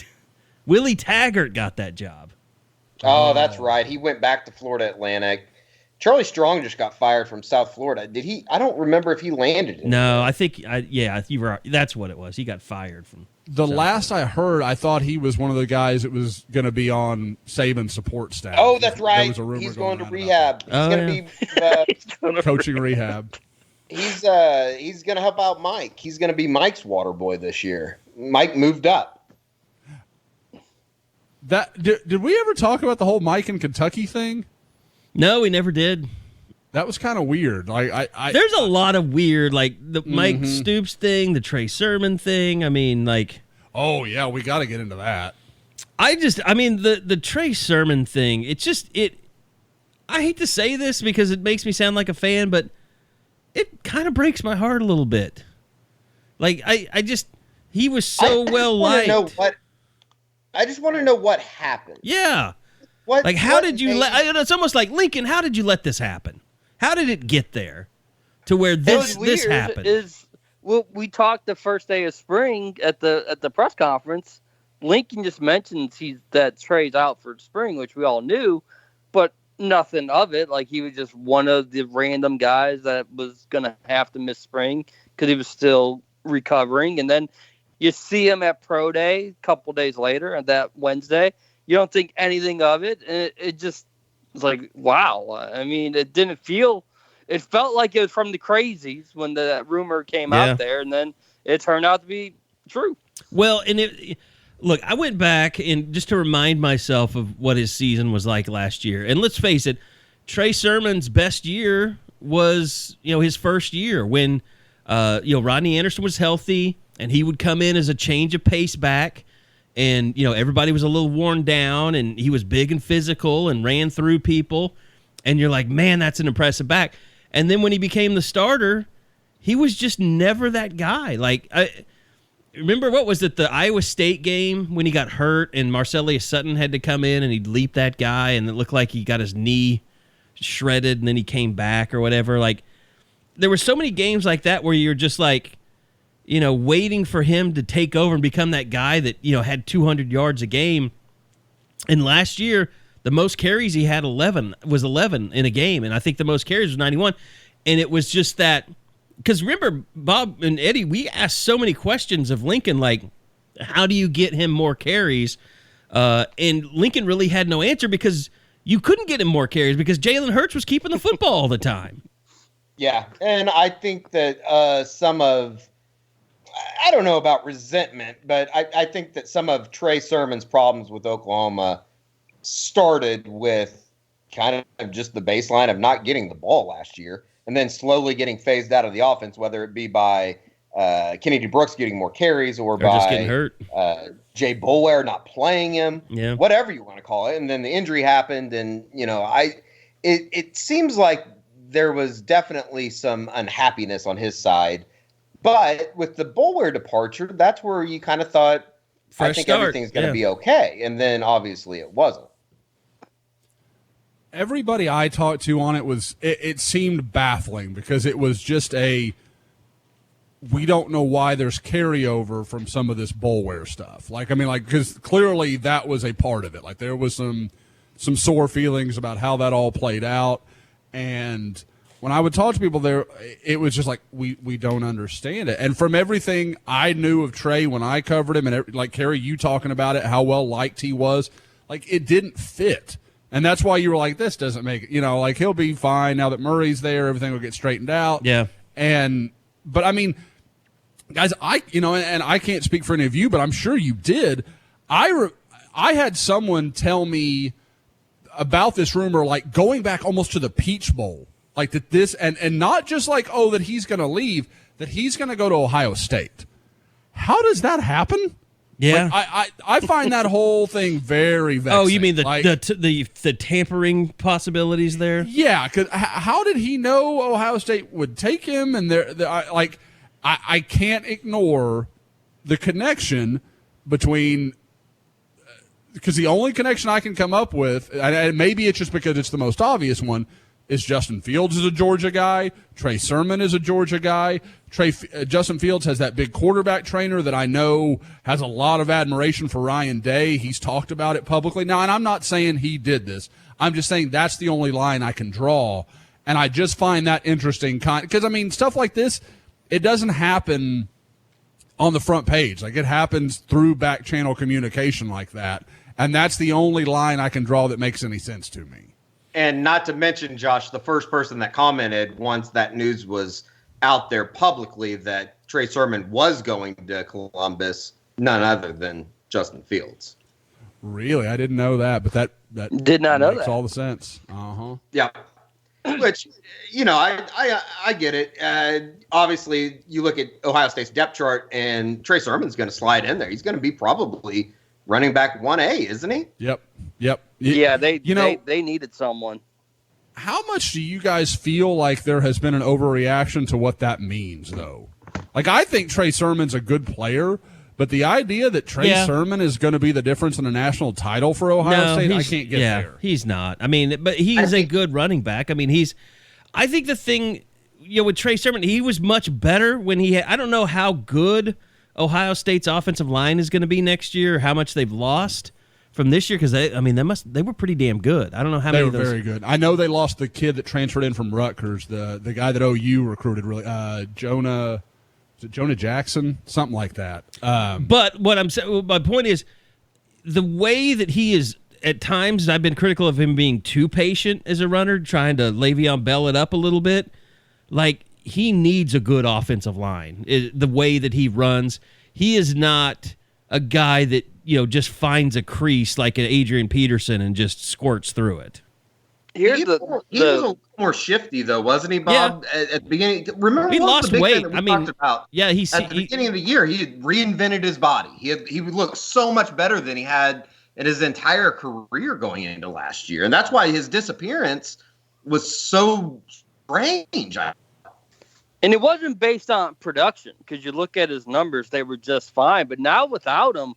Willie Taggart got that job. Oh, that's right. He went back to Florida Atlantic. Charlie Strong just got fired from South Florida. Did he? I don't remember if he landed it. No, I think, you were. That's what it was. He got fired from. The last I heard, I thought he was one of the guys that was going to be on Saban's support staff. Oh, that's right. There was a rumor He's going to around rehab. He's Oh, going to be. coaching rehab. He's going to help out Mike. He's going to be Mike's water boy this year. Mike moved up. Did we ever talk about the whole Mike in Kentucky thing? No, we never did. That was kind of weird. There's a lot of weird, like the Mike Stoops thing, the Trey Sermon thing. I mean, like, oh yeah, we got to get into that. The Trey Sermon thing. I hate to say this because it makes me sound like a fan, but it kind of breaks my heart a little bit. Like he was so well liked. I just want to know what happened. Yeah. How did you let? It's almost like Lincoln. How did you let this happen? How did it get there to where this happened? We talked the first day of spring at the press conference. Lincoln just mentioned that Trey's out for spring, which we all knew, but nothing of it. Like, he was just one of the random guys that was gonna have to miss spring because he was still recovering. And then you see him at Pro Day a couple days later, and that Wednesday. You don't think anything of it, and it just was like, wow. I mean, it felt like it was from the crazies when the rumor came out there, and then it turned out to be true. Well, look, I went back and just to remind myself of what his season was like last year. And let's face it, Trey Sermon's best year was, his first year when, Rodney Anderson was healthy, and he would come in as a change of pace back. And, everybody was a little worn down, and he was big and physical and ran through people. And you're like, man, that's an impressive back. And then when he became the starter, he was just never that guy. Like, I remember, what was it, the Iowa State game when he got hurt and Marcellus Sutton had to come in and he'd leap that guy, and it looked like he got his knee shredded and then he came back or whatever. Like, there were so many games like that where you're just like, waiting for him to take over and become that guy that, had 200 yards a game. And last year, the most carries he had 11 in a game. And I think the most carries was 91. And it was just that, because remember, Bob and Eddie, we asked so many questions of Lincoln, like, how do you get him more carries? And Lincoln really had no answer because you couldn't get him more carries because Jalen Hurts was keeping the football all the time. Yeah. And I think that I don't know about resentment, but I think that some of Trey Sermon's problems with Oklahoma started with kind of just the baseline of not getting the ball last year and then slowly getting phased out of the offense, whether it be by Kennedy Brooks getting more carries or by just getting hurt. Jay Boulware not playing him, yeah, whatever you want to call it. And then the injury happened, and it seems like there was definitely some unhappiness on his side. But with the Boulware departure, that's where you kind of thought, I think everything's going to be okay. And then obviously it wasn't. Everybody I talked to on it seemed baffling because it was just we don't know why there's carryover from some of this Boulware stuff. Because clearly that was a part of it. Like there was some sore feelings about how that all played out. And when I would talk to people there, it was just like, we don't understand it. And from everything I knew of Trey when I covered him, and like Kerry, you talking about it, how well liked he was, like it didn't fit. And that's why you were like, this doesn't make it, like he'll be fine now that Murray's there, everything will get straightened out. Yeah. But I mean, guys, and I can't speak for any of you, but I'm sure you did. I had someone tell me about this rumor, like going back almost to the Peach Bowl, like that this, and not just like, oh, that he's going to leave, that he's going to go to Ohio State. How does that happen? Yeah, like, I find that whole thing very vexing. Oh, you mean the tampering possibilities there? Yeah, because how did he know Ohio State would take him? And I can't ignore the connection between, because the only connection I can come up with, and maybe it's just because it's the most obvious one, is Justin Fields is a Georgia guy. Trey Sermon is a Georgia guy. Justin Fields has that big quarterback trainer that I know has a lot of admiration for Ryan Day. He's talked about it publicly. Now, and I'm not saying he did this. I'm just saying that's the only line I can draw. And I just find that interesting. Because, I mean, stuff like this, it doesn't happen on the front page. Like, it happens through back channel communication like that. And that's the only line I can draw that makes any sense to me. And not to mention, Josh, the first person that commented once that news was out there publicly that Trey Sermon was going to Columbus, none other than Justin Fields. Really? I didn't know that, but that did not know makes that. all the sense. Uh-huh. Yeah. Which, I get it. Obviously, you look at Ohio State's depth chart, and Trey Sermon's going to slide in there. He's going to be probably running back 1A, isn't he? Yep. Yeah, they needed someone. How much do you guys feel like there has been an overreaction to what that means, though? Like, I think Trey Sermon's a good player, but the idea that Trey Sermon is going to be the difference in a national title for Ohio State, I can't get there. He's not. I mean, but he is a good running back. I mean, I think the thing, with Trey Sermon, he was much better when he had, I don't know how good Ohio State's offensive line is going to be next year, how much they've lost from this year, because they were pretty damn good. I don't know how many of those. They were very good. I know they lost the kid that transferred in from Rutgers, the guy that OU recruited, really, Jonah Jackson, something like that. But what I'm saying, my point is, the way that he is at times, I've been critical of him being too patient as a runner, trying to Le'Veon Bell it up a little bit. Like, he needs a good offensive line. The way that he runs, he is not a guy that just finds a crease like an Adrian Peterson and just squirts through it. He was a little more shifty, though, wasn't he, Bob? Yeah. At the beginning, remember he lost weight. Talked about? Yeah, at the beginning of the year, he had reinvented his body. He would look so much better than he had in his entire career going into last year, and that's why his disappearance was so strange. And it wasn't based on production, because you look at his numbers, they were just fine. But now without him,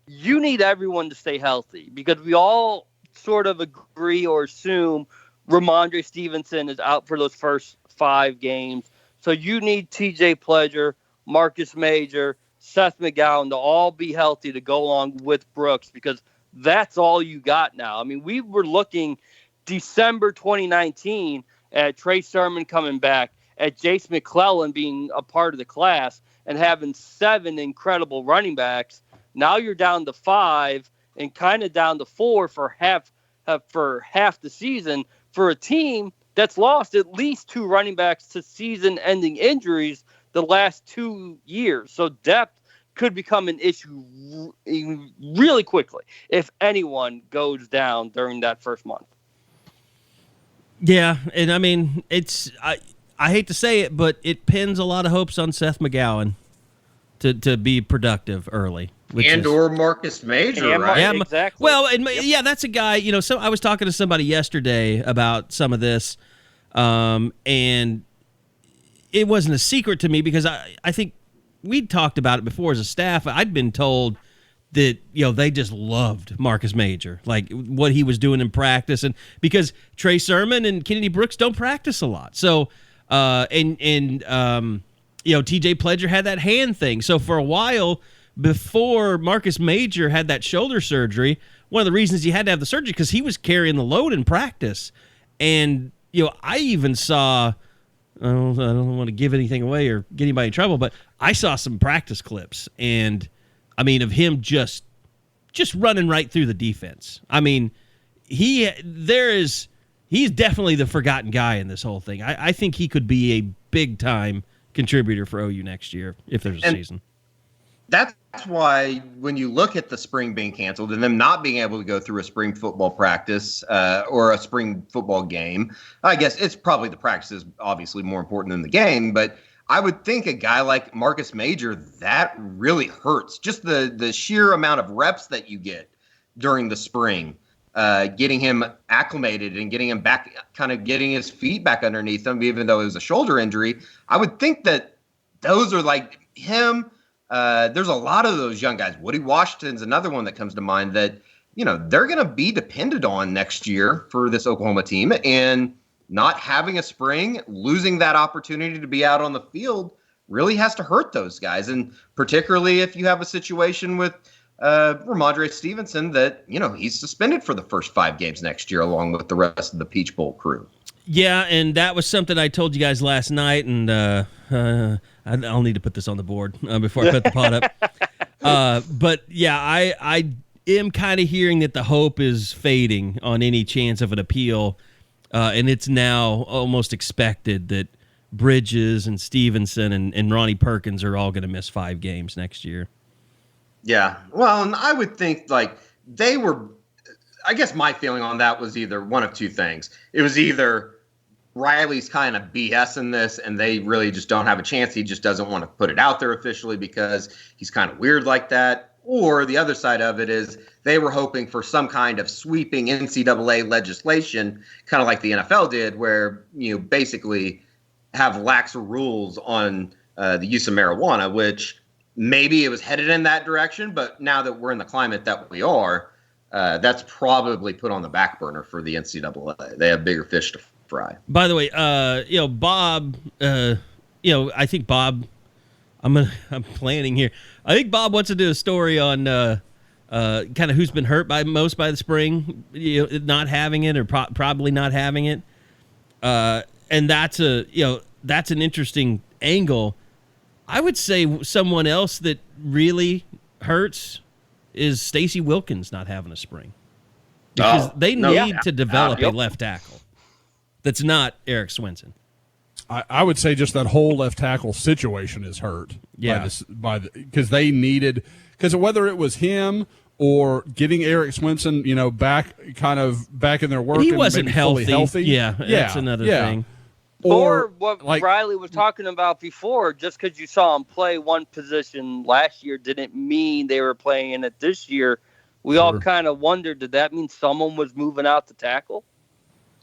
you need everyone to stay healthy, because we all sort of agree or assume Ramondre Stevenson is out for those first 5 games. So you need TJ Pledger, Marcus Major, Seth McGowan to all be healthy to go along with Brooks, because that's all you got now. I mean, we were looking December 2019 at Trey Sermon coming back, at Jace McClellan being a part of the class, and having 7 incredible running backs. Now you're down to 5 and kind of down to 4 for half the season for a team that's lost at least 2 running backs to season-ending injuries the last 2 years. So depth could become an issue really quickly if anyone goes down during that first month. Yeah, and I mean, I hate to say it, but it pins a lot of hopes on Seth McGowan to be productive early. Or Marcus Major, Yeah, right? Yeah, exactly. Well, and yeah, that's a guy. So I was talking to somebody yesterday about some of this, and it wasn't a secret to me because I think we'd talked about it before as a staff. I'd been told that they just loved Marcus Major, like what he was doing in practice, and because Trey Sermon and Kennedy Brooks don't practice a lot, so TJ Pledger had that hand thing, so for a while. Before Marcus Major had that shoulder surgery, one of the reasons he had to have the surgery because he was carrying the load in practice. And, I even saw, I don't want to give anything away or get anybody in trouble, but I saw some practice clips and, of him just running right through the defense. He's definitely the forgotten guy in this whole thing. I think he could be a big-time contributor for OU next year if there's a season. That's why when you look at the spring being canceled and them not being able to go through a spring football practice or a spring football game, I guess it's probably the practice is obviously more important than the game, but I would think a guy like Marcus Major, that really hurts. Just the sheer amount of reps that you get during the spring, getting him acclimated and getting him back, kind of getting his feet back underneath him, even though it was a shoulder injury. I would think that those are like him. There's a lot of those young guys. Woody Washington's another one that comes to mind that, they're going to be depended on next year for this Oklahoma team, and not having a spring, losing that opportunity to be out on the field really has to hurt those guys. And particularly if you have a situation with Ramondre Stevenson that, he's suspended for the first 5 games next year, along with the rest of the Peach Bowl crew. Yeah, and that was something I told you guys last night, and I'll need to put this on the board before I put the pot up. But yeah, I am kind of hearing that the hope is fading on any chance of an appeal, and it's now almost expected that Bridges and Stevenson and Ronnie Perkins are all going to miss 5 games next year. Yeah, well, and I would think they were. I guess my feeling on that was either one of two things. It was either Riley's kind of BSing this and they really just don't have a chance. He just doesn't want to put it out there officially because he's kind of weird like that. Or the other side of it is they were hoping for some kind of sweeping NCAA legislation, kind of like the NFL did, where you basically have laxer rules on the use of marijuana, which maybe it was headed in that direction. But now that we're in the climate that we are, that's probably put on the back burner for the NCAA. They have bigger fish to fry. By the way, Bob, I think Bob, I'm planning here. I think Bob wants to do a story on kind of who's been hurt most by the spring, not having it or probably not having it. And that's an interesting angle. I would say someone else that really hurts is Stacey Wilkins not having a spring. Because they need to develop a left tackle that's not Eric Swinson. I would say just that whole left tackle situation is hurt. Yeah. Because they needed – because whether it was him or getting Eric Swinson, back in their work. He wasn't fully healthy. Yeah, that's another thing. Or what Riley was talking about before, just because you saw him play one position last year didn't mean they were playing it this year. We all kind of wondered, did that mean someone was moving out to tackle?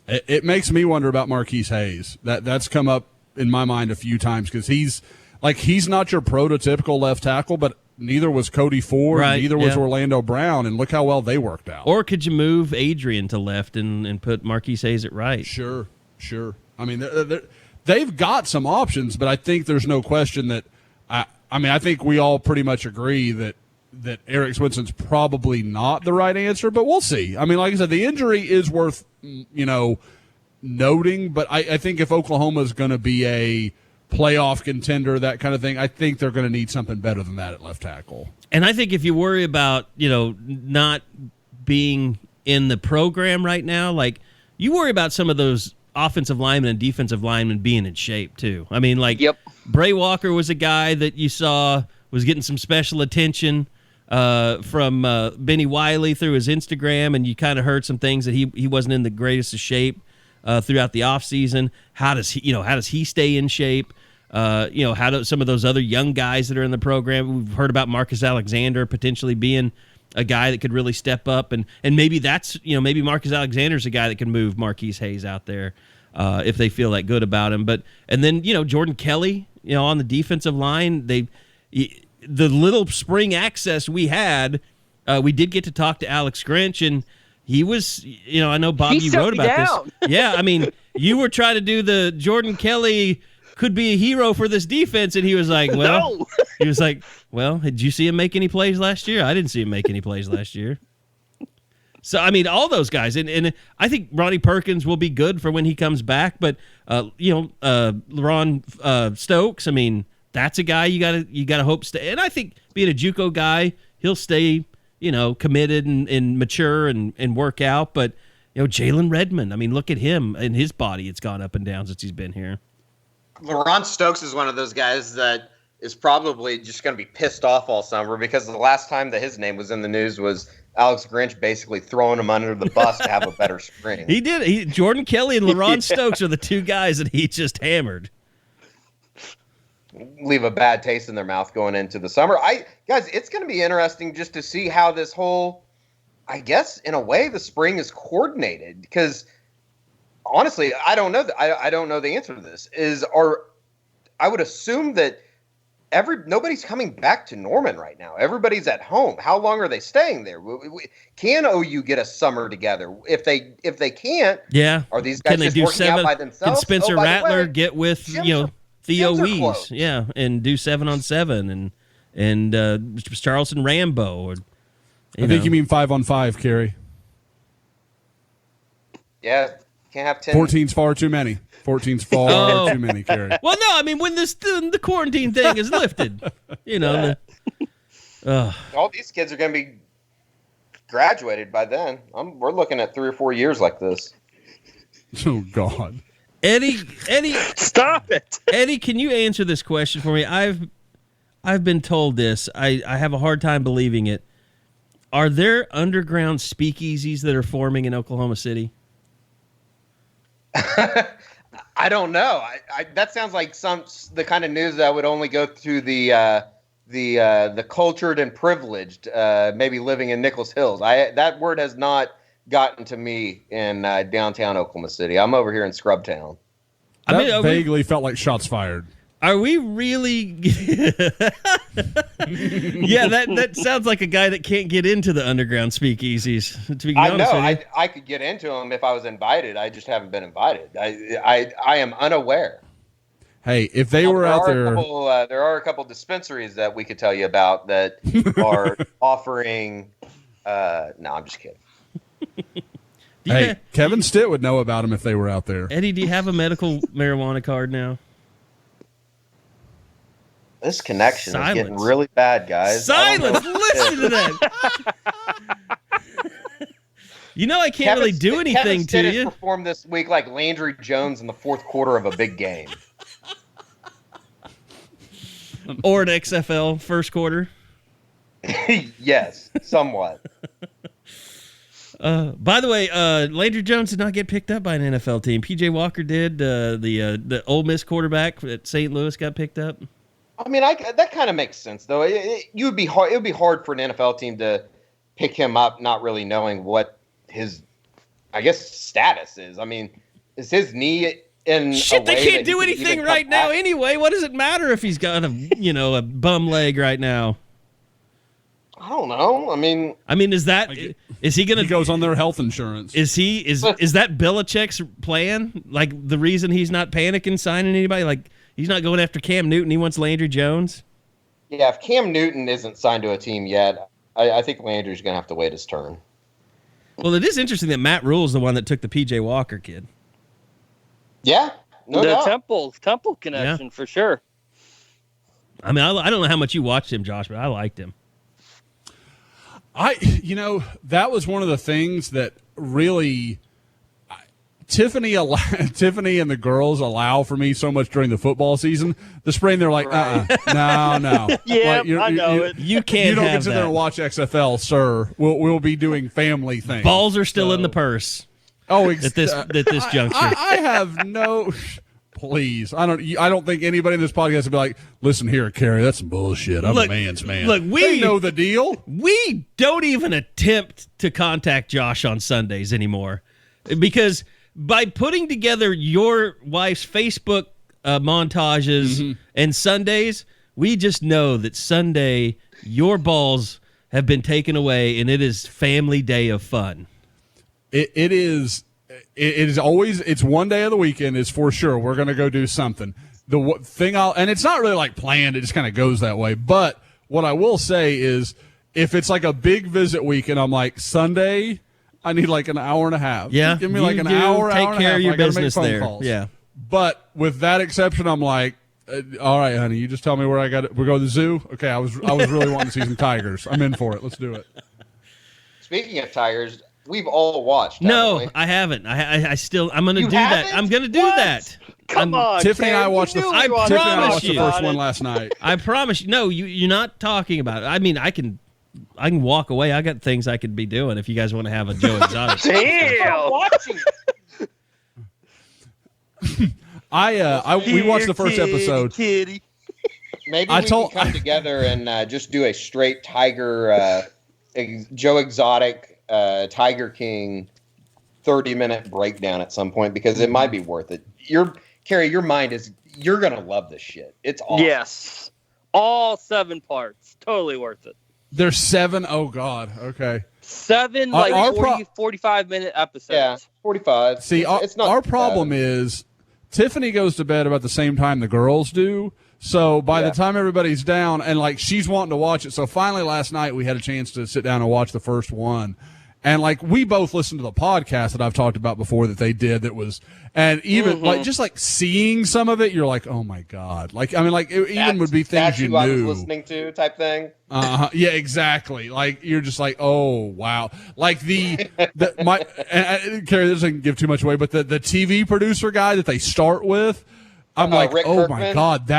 It makes me wonder about Marquise Hayes. That's come up in my mind a few times because he's not your prototypical left tackle, but neither was Cody Ford, neither was Orlando Brown, and look how well they worked out. Or could you move Adrian to left and put Marquise Hayes at right? Sure. I mean, they've got some options, but I think there's no question that I think we all pretty much agree that Eric Swinson's probably not the right answer, but we'll see. I mean, like I said, the injury is worth noting, but I think if Oklahoma is going to be a playoff contender, that kind of thing, I think they're going to need something better than that at left tackle. And I think if you worry about not being in the program right now, like you worry about some of those offensive linemen and defensive linemen being in shape too. I mean, Bray Walker was a guy that you saw was getting some special attention from Benny Wiley through his Instagram, and you kind of heard some things that he wasn't in the greatest of shape throughout the offseason. How does he stay in shape? how some of those other young guys that are in the program. We've heard about Marcus Alexander potentially being a guy that could really step up, and maybe that's maybe Marcus Alexander's a guy that can move Marquise Hayes out there if they feel that good about him. And then Jordan Kelly, on the defensive line, the little spring access we had, we did get to talk to Alex Grinch, and he was, I know Bob, you wrote about this. Yeah, I mean, you were trying to do the Jordan Kelly could be a hero for this defense, and he was like, well, No. he was like, well, did you see him make any plays last year? I didn't see him make any plays last year. So, I mean, all those guys, and I think Ronnie Perkins will be good for when he comes back, but LaRon Stokes, I mean, that's a guy you gotta hope stay. And I think being a JUCO guy, he'll stay, committed and mature and work out. But Jalen Redmond, I mean, look at him and his body; it's gone up and down since he's been here. LaRon Stokes is one of those guys that is probably just going to be pissed off all summer, because the last time that his name was in the news was Alex Grinch basically throwing him under the bus to have a better spring. He did. Jordan Kelly and LaRon Stokes are the two guys that he just hammered. Leave a bad taste in their mouth going into the summer. Guys, it's going to be interesting just to see how this whole, I guess, in a way, the spring is coordinated, because honestly, I don't know. I don't know the answer to this. I would assume that nobody's coming back to Norman right now. Everybody's at home. How long are they staying there? Can OU get a summer together? If they can't, are these guys just working out by themselves? Can Spencer Rattler get with Theo gyms are Wees, closed. and do 7-on-7 and Charleston Rambo? Or, I think you mean 5-on-5, Kerry. Yeah, can't have 10. 14's far too many. 14's far too many, Kerry. Well, no, I mean when the quarantine thing is lifted, all these kids are going to be graduated by then. We're looking at 3 or 4 years like this. Oh God, Eddie, Stop it. Eddie, can you answer this question for me? I've been told this. I have a hard time believing it. Are there underground speakeasies that are forming in Oklahoma City? I don't know. That sounds like the kind of news that would only go through the cultured and privileged, maybe living in Nichols Hills. That word has not gotten to me in downtown Oklahoma City. I'm over here in Scrubtown. That vaguely felt like shots fired. Are we really? Yeah, that sounds like a guy that can't get into the underground speakeasies. To be honest with you. I could get into them if I was invited. I just haven't been invited. I am unaware. Hey, if they were out there, there are a couple dispensaries that we could tell you about that are offering. No, I'm just kidding. Hey, Kevin Stitt would know about them if they were out there. Eddie, do you have a medical marijuana card now? This connection is getting really bad, guys. Silence! Listen to that. I can't really do anything to you. Performed this week like Landry Jones in the fourth quarter of a big game. Or an XFL first quarter. Yes, somewhat. By the way, Landry Jones did not get picked up by an NFL team. PJ Walker did. The Ole Miss quarterback at St. Louis got picked up. I mean, that kind of makes sense, though. It would be hard for an NFL team to pick him up, not really knowing what his, I guess, status is. I mean, is his knee in? Shit, they can't do anything right now anyway. What does it matter if he's got a bum leg right now? I don't know. I mean, is he gonna? He goes on their health insurance. Is that Belichick's plan? Like the reason he's not panicking signing anybody? Like he's not going after Cam Newton. He wants Landry Jones. Yeah, if Cam Newton isn't signed to a team yet, I think Landry's gonna have to wait his turn. Well, it is interesting that Matt Rule's the one that took the PJ Walker kid. Yeah, no doubt. Temple connection for sure. I mean, I don't know how much you watched him, Josh, but I liked him. That was one of the things that really Tiffany and the girls allow for me so much during the football season. The spring, they're like, no. Yeah, like, I know it. You can't. You don't have get to that. there and watch XFL, sir. We'll be doing family things. Balls are still in the purse. Oh, at this juncture. I have no. please. I don't think anybody in this podcast would be like, listen here, Carrie, that's some bullshit. I'm a man's man. Look, they know the deal. We don't even attempt to contact Josh on Sundays anymore because by putting together your wife's Facebook montages and Sundays, we just know that Sunday your balls have been taken away and it is family day of fun. It is always, it's one day of the weekend is for sure. We're going to go do something. The thing and it's not really like planned. It just kind of goes that way. But what I will say is if it's like a big visit weekend, I'm like, Sunday, I need like an hour and a half. Yeah. Give me like an hour, take hour and a care half. of your I gotta business make phone there. calls. Yeah. But with that exception, I'm like, all right, honey, you just tell me where I got it. We go to the zoo. Okay. I was really wanting to see some tigers. I'm in for it. Let's do it. Speaking of tigers, we've all watched. No, I haven't. I'm going to do that. haven't? I'm going to do What? that. Come on, Tiffany and I Cam, watched you the knew I we wanted promise to Tiffany and I talk watched the you. first about one it. last night. I promise you. No, you're not talking about it. I mean, I can walk away. I got things I could be doing if you guys want to have a Joe Exotic. Damn. watching. We watched the first episode. Kitty. Maybe I we told- can come together and just do a straight Tiger, Joe Exotic, Tiger King 30-minute breakdown at some point because it might be worth it. Carrie, your mind is, you're going to love this shit. It's awesome. Yes. All 7 parts. Totally worth it. There's 7. Oh God. Okay. 7 Our- like our 40, 45-minute episodes. Yeah, 45. See, it's not our too problem bad. is Tiffany goes to bed about the same time the girls do. So by the time everybody's down and like she's wanting to watch it. So finally last night we had a chance to sit down and watch the first one. And like we both listened to the podcast that I've talked about before that they did that was, and even like just like seeing some of it, you're like, oh my God. Like, I mean, like it even would be things That's you who I was knew. listening to type thing. Yeah, exactly. Like you're just like, oh wow. Like Carrie, this doesn't give too much away, but the TV producer guy that they start with, I'm like, Rick oh my Kirkman? God,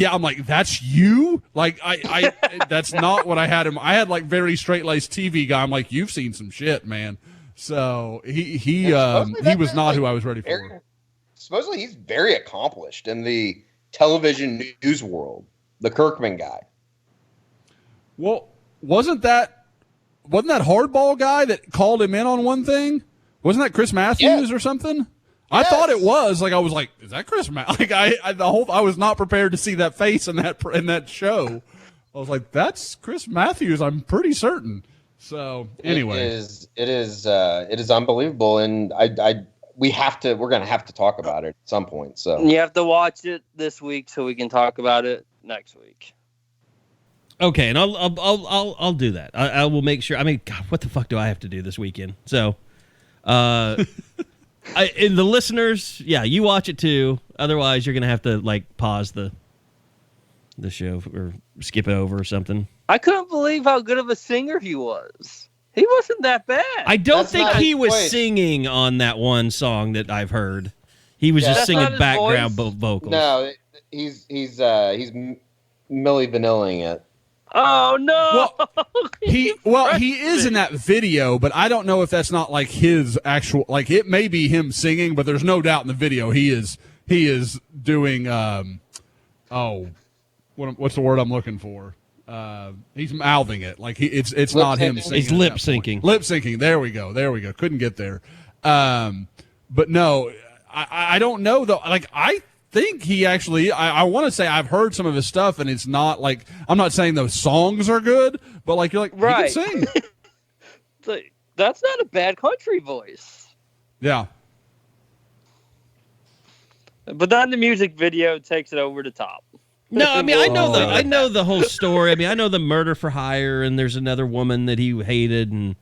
I'm like, that's you? Like I that's not what I had him. I had like very straight laced TV guy. I'm like, you've seen some shit, man. So he was not who I was ready for. Supposedly he's very accomplished in the television news world. The Kirkman guy. Well, wasn't that hardball guy that called him in on one thing? Wasn't that Chris Matthews or something? I thought it was. Like I was like, is that Chris Matthews? Like I was not prepared to see that face in that show. I was like, that's Chris Matthews. I'm pretty certain. So anyway, it is unbelievable, and we're gonna have to talk about it at some point. So You have to watch it this week so we can talk about it next week. Okay, and I'll do that. I will make sure. I mean, God, what the fuck do I have to do this weekend? So, and the listeners, yeah, you watch it too. Otherwise, you're gonna have to like pause the show or skip it over or something. I couldn't believe how good of a singer he was. He wasn't that bad. I don't That's think not he his was voice. singing on that one song that I've heard. He was just That's not singing his background voice? vocals. no, he's Milli Vanilling it. Oh no! he is in that video, but I don't know if that's not like his actual. Like it may be him singing, but there's no doubt in the video he is doing. What's the word I'm looking for? He's mouthing it like it's not him singing. He's lip syncing. Lip syncing. There we go. Couldn't get there. But no, I don't know though. Like I think he actually. I want to say I've heard some of his stuff, and it's not like I'm not saying those songs are good, but like you're like Right. he can sing. That's not a bad country voice. Yeah. But then the music video takes it over the top. No, I mean I know the whole story. I mean I know the murder for hire, and there's another woman that he hated, and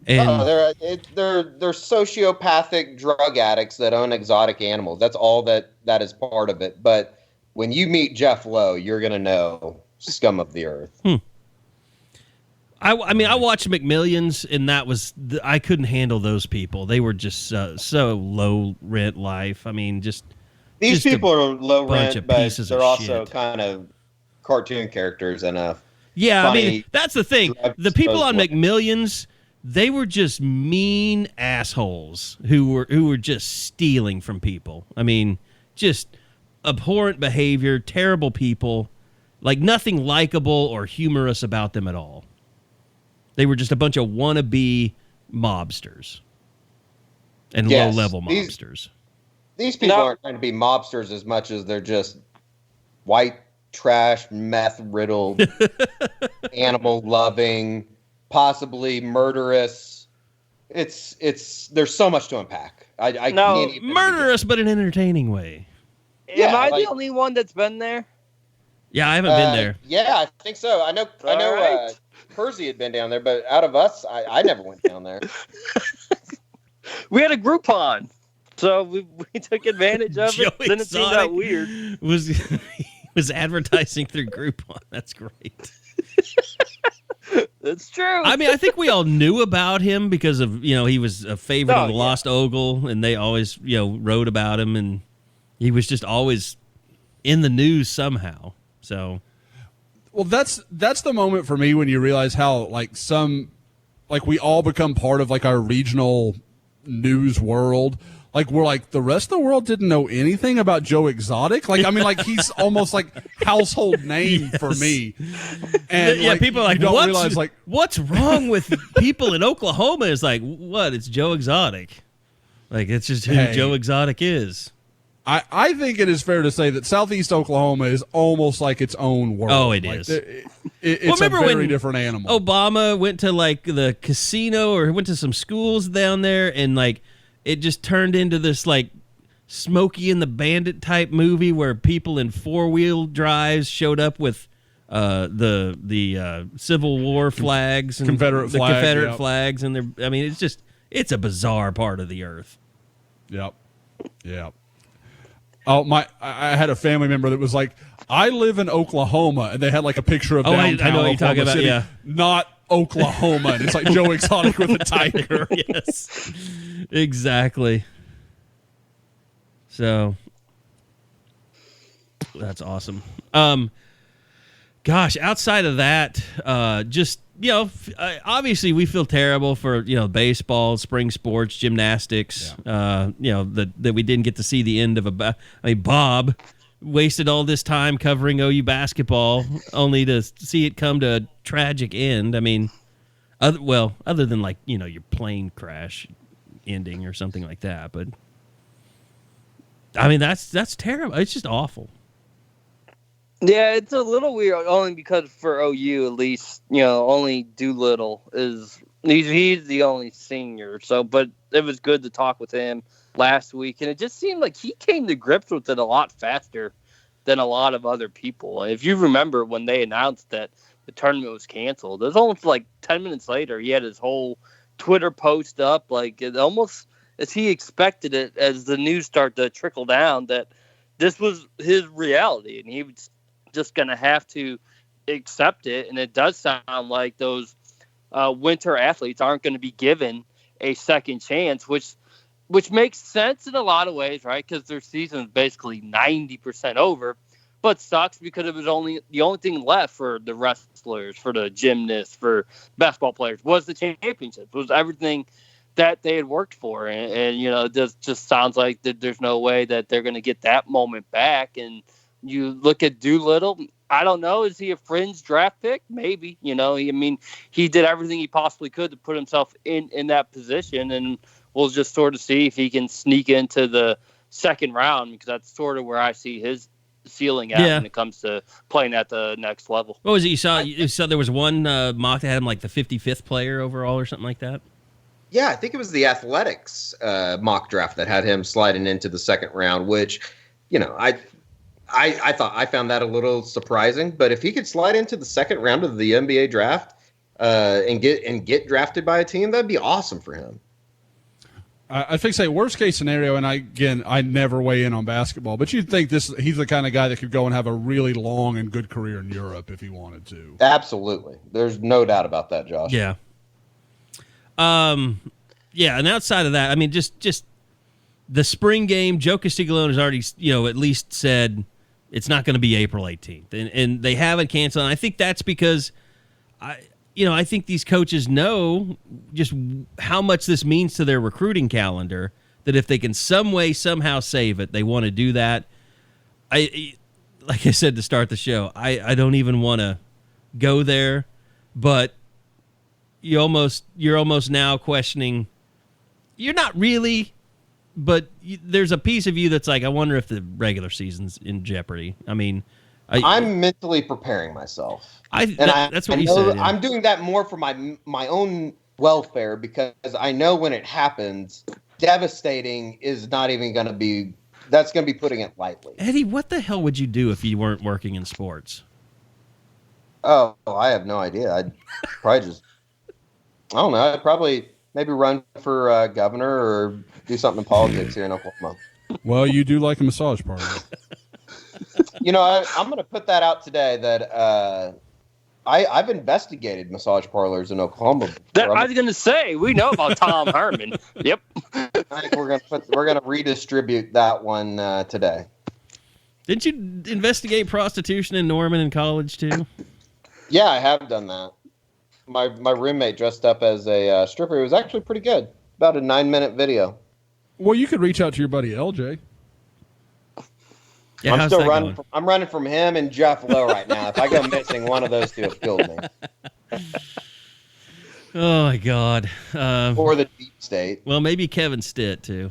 they're sociopathic drug addicts that own exotic animals. That's all that is part of it. But when you meet Jeff Lowe, you're gonna know scum of the earth. I mean I watched McMillions, and that was I couldn't handle those people. They were just so low rent life. I mean These just people are low bunch rent, of but pieces of they're also shit. kind of cartoon characters enough. Yeah, funny, I mean, that's the thing. The people on McMillions, they were just mean assholes who were just stealing from people. I mean, just abhorrent behavior, terrible people, like nothing likable or humorous about them at all. They were just a bunch of wannabe mobsters and low-level mobsters. These people aren't trying to be mobsters as much as they're just white trash, meth-riddled, animal-loving, possibly murderous. There's so much to unpack. I can't even murderous, but in an entersaining way. Am I the only one that's been there? Yeah, I haven't been there. Yeah, I think so. I know. Right. Percy had been down there, but out of us, I never went down there. We had a Groupon, so we took advantage of it. Didn't seem that weird. Was advertising through Groupon. That's great. That's true. I mean, I think we all knew about him because of, he was a favorite of the Lost Ogle, and they always, wrote about him, and he was just always in the news somehow. So, well, that's the moment for me when you realize how we all become part of our regional news world. We're the rest of the world didn't know anything about Joe Exotic. He's almost household name for me. And people are don't realize what's wrong with people in Oklahoma? Is what? It's Joe Exotic. It's just who Joe Exotic is. I think it is fair to say that Southeast Oklahoma is almost like its own world. Oh, it is. It's a very different animal. Obama went to the casino or went to some schools down there, and it just turned into this Smokey and the Bandit type movie where people in 4-wheel drives showed up with the Civil War flags and Confederate flags, and it's a bizarre part of the earth. Yep. Oh, I had a family member that was I live in Oklahoma, and they had a picture of downtown I know what you're talking about, City, not Oklahoma, and it's Joe Exotic with a tiger. Yes, exactly. So that's awesome. Gosh, outside of that, obviously we feel terrible for baseball, spring sports, gymnastics. That we didn't get to see the end of Bob wasted all this time covering OU basketball only to see it come to a tragic end. I mean, other than your plane crash ending or something like that, but I mean that's terrible. It's just awful. Yeah, it's a little weird, only because for OU, at least, only Doolittle he's the only senior. So, but it was good to talk with him last week, and it just seemed like he came to grips with it a lot faster than a lot of other people. If you remember when they announced that the tournament was canceled, it was almost 10 minutes later, he had his whole Twitter post up, it almost as he expected it as the news started to trickle down that this was his reality, and he was just going to have to accept it. And it does sound like those winter athletes aren't going to be given a second chance, which makes sense in a lot of ways, right? Because their season is basically 90% over, but sucks because it was the only thing left for the wrestlers, for the gymnasts, for basketball players was the championship. It was everything that they had worked for. And it just sounds like that there's no way that they're going to get that moment back. And you look at Doolittle, I don't know. Is he a fringe draft pick? Maybe. He did everything he possibly could to put himself in that position, and we'll just sort of see if he can sneak into the second round, because that's sort of where I see his ceiling at when it comes to playing at the next level. What was it? You saw there was one mock that had him the 55th player overall or something like that? Yeah, I think it was the Athletics mock draft that had him sliding into the second round, which, I found that a little surprising, but if he could slide into the second round of the NBA draft and get drafted by a team, that'd be awesome for him. I think, worst case scenario, and I never weigh in on basketball, but you'd think he's the kind of guy that could go and have a really long and good career in Europe if he wanted to. Absolutely. There's no doubt about that, Josh. Yeah. And outside of that, I mean, just the spring game, Joe Castiglione has already, at least said it's not going to be April 18th, and they haven't canceled. And I think that's because I think these coaches know just how much this means to their recruiting calendar, that if they can some way, somehow save it, they want to do that. like I said to start the show, I don't even want to go there, but you're almost now questioning. You're not really, but there's a piece of you that's like, I wonder if the regular season's in jeopardy. I mean, I'm mentally preparing myself. That's what you said. Yeah. I'm doing that more for my own welfare, because I know when it happens, devastating is not even going to be. That's going to be putting it lightly. Eddie, what the hell would you do if you weren't working in sports? Oh, I have no idea. I'd probably I don't know. I'd probably maybe run for governor or do something in politics here in Oklahoma. Well, you do like a massage parlor. I'm going to put that out today that I've investigated massage parlors in Oklahoma. I was going to say, we know about Tom Herman. Yep. I think we're going to redistribute that one today. Didn't you investigate prostitution in Norman in college too? Yeah, I have done that. My roommate dressed up as a stripper. It was actually pretty good. About a 9-minute video. Well, you could reach out to your buddy LJ. Yeah, I'm still running. I'm running from him and Jeff Lowe right now. If I go missing, one of those two have killed me. Oh my God. Or the deep state. Well, maybe Kevin Stitt too.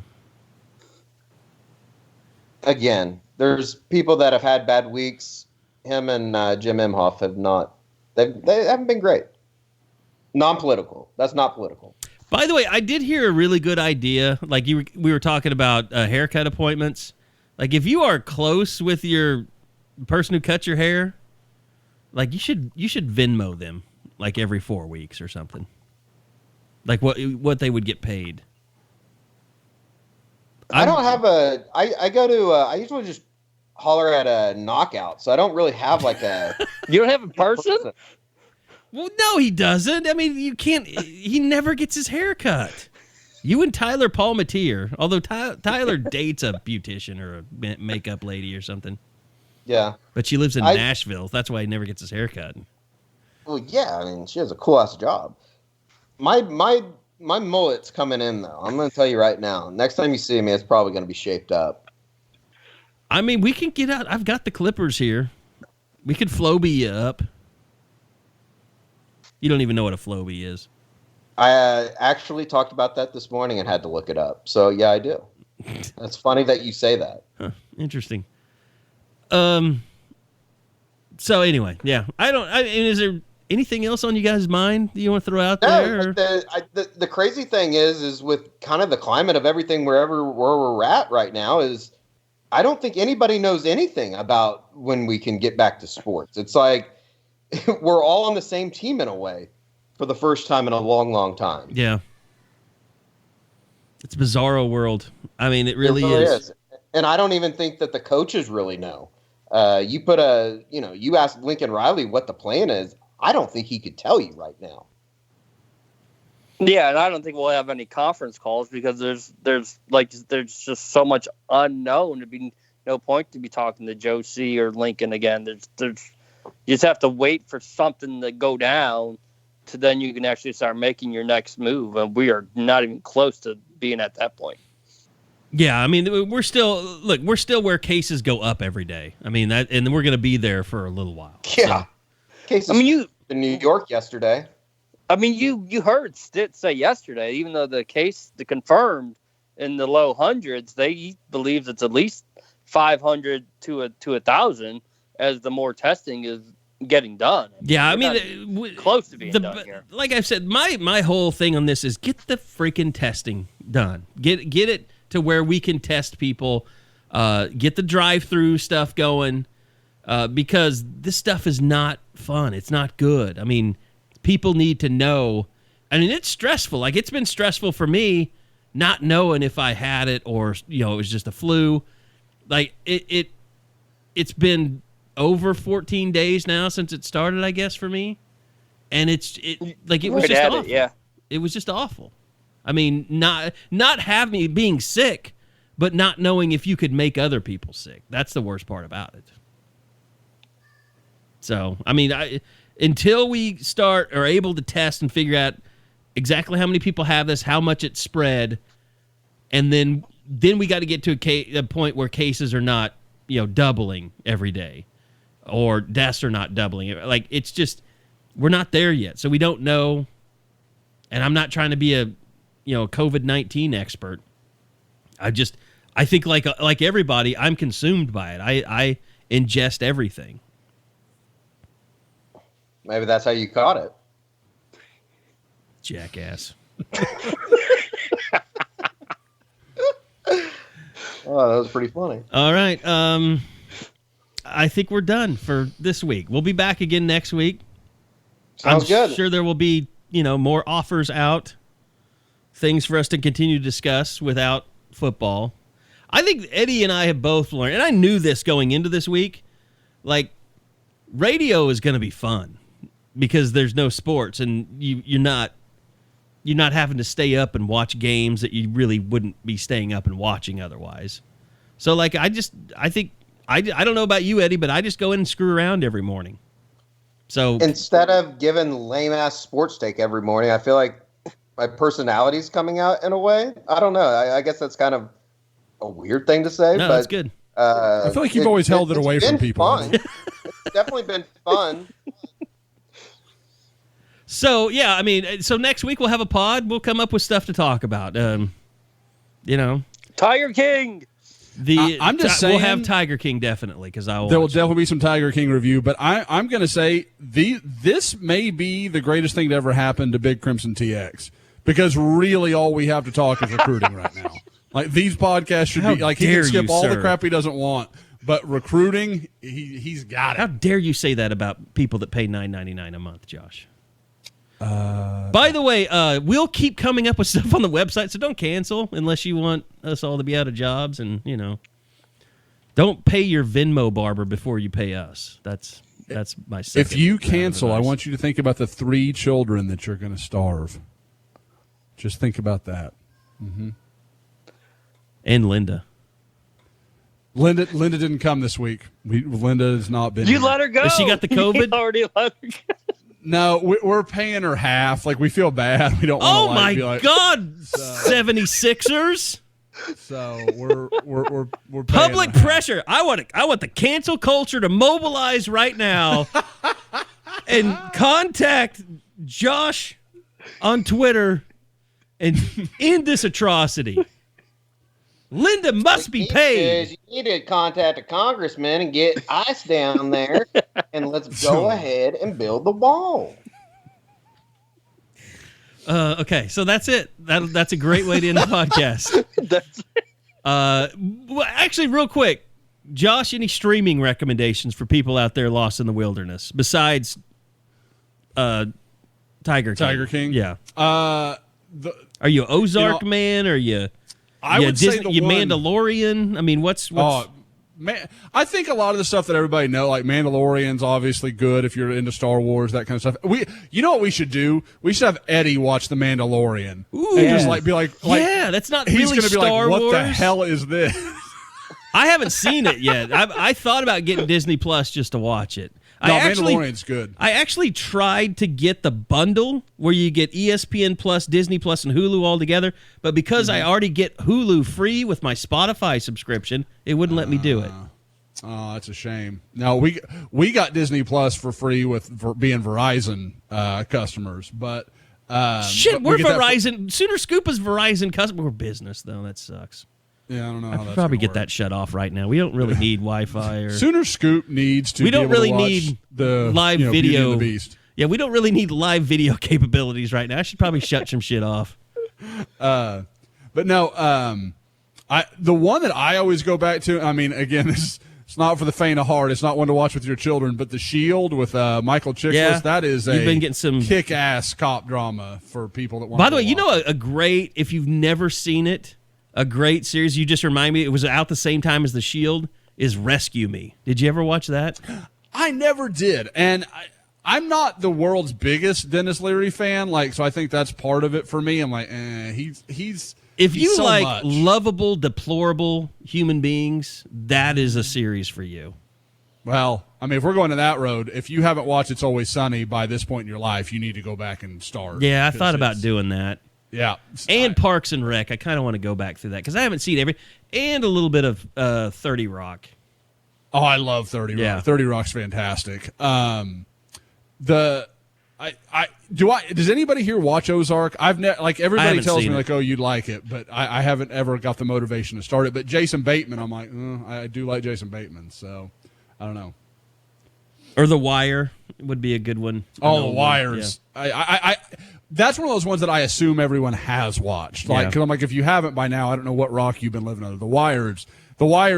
Again, there's people that have had bad weeks. Him and Jim Imhoff have not. They haven't been great. Non-political. That's not political. By the way, I did hear a really good idea. Like we were talking about haircut appointments. Like if you are close with your person who cuts your hair, like you should Venmo them like every 4 weeks or something. Like what they would get paid. I don't have a. I go to. I usually just holler at a knockout, so I don't really have like a. You don't have a person? Well, no, he doesn't. I mean, you can't. He never gets his hair cut. You and Tyler Palmatier, although Tyler dates a beautician or a makeup lady or something. Yeah, but she lives in Nashville. That's why he never gets his hair cut. Well, yeah, I mean, she has a cool ass job. My mullet's coming in though. I'm going to tell you right now. Next time you see me, it's probably going to be shaped up. I mean, we can get out. I've got the clippers here. We could Floby you up. You don't even know what a Floby is. I actually talked about that this morning and had to look it up. So yeah, I do. That's funny that you say that. Huh, interesting. So anyway, yeah, is there anything else on you guys' mind that you want to throw out there? The crazy thing is with kind of the climate of everything where we're at right now is I don't think anybody knows anything about when we can get back to sports. It's like we're all on the same team in a way for the first time in a long, long time. Yeah. It's a bizarro world. I mean, it really is. And I don't even think that the coaches really know. You ask Lincoln Riley what the plan is. I don't think he could tell you right now. Yeah, and I don't think we'll have any conference calls because there's just so much unknown. There'd be no point to be talking to Joe C. or Lincoln again. You just have to wait for something to go down to then you can actually start making your next move. And we are not even close to being at that point. Yeah, I mean, we're still where cases go up every day. I mean, and we're going to be there for a little while. Yeah. So. Cases in New York yesterday. I mean, you heard Stitt say yesterday, even though the confirmed in the low hundreds, he believes it's at least 500 to 1,000 as the more testing is getting done. Yeah, I mean, close to being done here. Like I said, my whole thing on this is get the freaking testing done. Get it to where we can test people, get the drive-through stuff going, because this stuff is not fun. It's not good. I mean, people need to know. I mean, it's stressful. Like, it's been stressful for me not knowing if I had it or, it was just a flu. Like, it's been over 14 days now since it started, I guess, for me. And it was just awful. Yeah. It was just awful. I mean, not having being sick, but not knowing if you could make other people sick. That's the worst part about it. So, I mean, until we are able to test and figure out exactly how many people have this, how much it's spread, and then we got to get to a point where cases are not doubling every day, or deaths are not doubling. Like, it's just, we're not there yet, so we don't know. And I'm not trying to be a COVID-19 expert. I think like everybody, I'm consumed by it. I ingest everything. Maybe that's how you caught it. Jackass. Oh, that was pretty funny. All right. I think we're done for this week. We'll be back again next week. Sounds good. I'm sure there will be, more offers out, things for us to continue to discuss without football. I think Eddie and I have both learned, and I knew this going into this week, like, radio is going to be fun because there's no sports, and you're not having to stay up and watch games that you really wouldn't be staying up and watching otherwise. So, like, I don't know about you, Eddie, but I just go in and screw around every morning. So instead of giving lame-ass sports take every morning, I feel like my personality's coming out in a way. I don't know. I guess that's kind of a weird thing to say. No, but that's good. I feel like you've always held it away from people. Fun. It's definitely been fun. So, yeah, I mean, so next week we'll have a pod. We'll come up with stuff to talk about. Tiger King. I'm just saying, we'll have Tiger King definitely, because I will. There will definitely be some Tiger King review, but I'm going to say this may be the greatest thing to ever happen to Big Crimson TX, because really all we have to talk is recruiting right now. Like, these podcasts should be like, he can skip all the crap he doesn't want, but recruiting, he's got it. How dare you say that about people that pay $9.99 a month, Josh? By the way, we'll keep coming up with stuff on the website, so don't cancel unless you want us all to be out of jobs, and don't pay your Venmo barber before you pay us. That's my second. If you cancel, I want you to think about the 3 children that you're going to starve. Just think about that. Mm-hmm. And Linda didn't come this week. Linda has not been. You let her go. She got the COVID. You already let her go. No, we're paying her half. Like, we feel bad. We don't want to. Oh my be like, God, 76ers. So we're paying Public her half. pressure. I want the cancel culture to mobilize right now and contact Josh on Twitter and end this atrocity. Linda must be paid. You need to contact a congressman and get ice down there, and let's go ahead and build the wall. Okay, so that's it. That's a great way to end the podcast. Well, actually, real quick, Josh, any streaming recommendations for people out there lost in the wilderness besides Tiger King? Tiger King? Yeah. Are you an Ozark man? Or you? I would say the one, Mandalorian. I mean, what's man, I think a lot of the stuff that everybody know, like Mandalorian's obviously good if you're into Star Wars, that kind of stuff. You know what we should do? We should have Eddie watch The Mandalorian. Ooh, and just be like, yeah, that's not he's really gonna be Star like, what Wars. the hell is this? I haven't seen it yet. I thought about getting Disney Plus just to watch it. No, Mandalorian's good. I actually tried to get the bundle where you get ESPN Plus, Disney Plus, and Hulu all together, but because I already get Hulu free with my Spotify subscription, it wouldn't let me do it. Oh, that's a shame. No, we got Disney Plus for free for being Verizon customers, but shit, we're Verizon. Sooner Scoop is Verizon customer. We're business though. That sucks. Yeah, I don't know how I that's probably get work. that shut off right now. We don't really need Wi-Fi or Sooner Scoop needs to. We don't be able really to watch need the live Beauty video. and the Beast. Yeah, we don't really need live video capabilities right now. I should probably shut some shit off. But no, the one that I always go back to. I mean, again, it's not for the faint of heart. It's not one to watch with your children. But The Shield with Michael Chiklis, Yeah, that is you've been getting some kick-ass cop drama for people that want. By the way, watch. you know a great, if you've never seen it, a great series. You just remind me, it was out the same time as The Shield. Is Rescue Me? Did you ever watch that? I never did, and I'm not the world's biggest Dennis Leary fan. Like, so I think that's part of it for me. I'm like, he's. If you so like much. lovable, deplorable human beings, that is a series for you. Well, I mean, if we're going to that road, if you haven't watched It's Always Sunny by this point in your life, you need to go back and start. Yeah, I thought about doing that. Yeah. And Parks and Rec. I kind of want to go back through that because I haven't seen and a little bit of 30 Rock. Oh, I love 30 Rock. Yeah. 30 Rock's fantastic. Does anybody here watch Ozark? Everybody tells me it. like, oh, you'd like it, but I haven't ever got the motivation to start it. But Jason Bateman, I'm like, I do like Jason Bateman, so I don't know. Or The Wire would be a good one. Oh, The Wires. Yeah. That's one of those ones that I assume everyone has watched. Like, because I'm like, if you haven't by now, I don't know what rock you've been living under. The Wire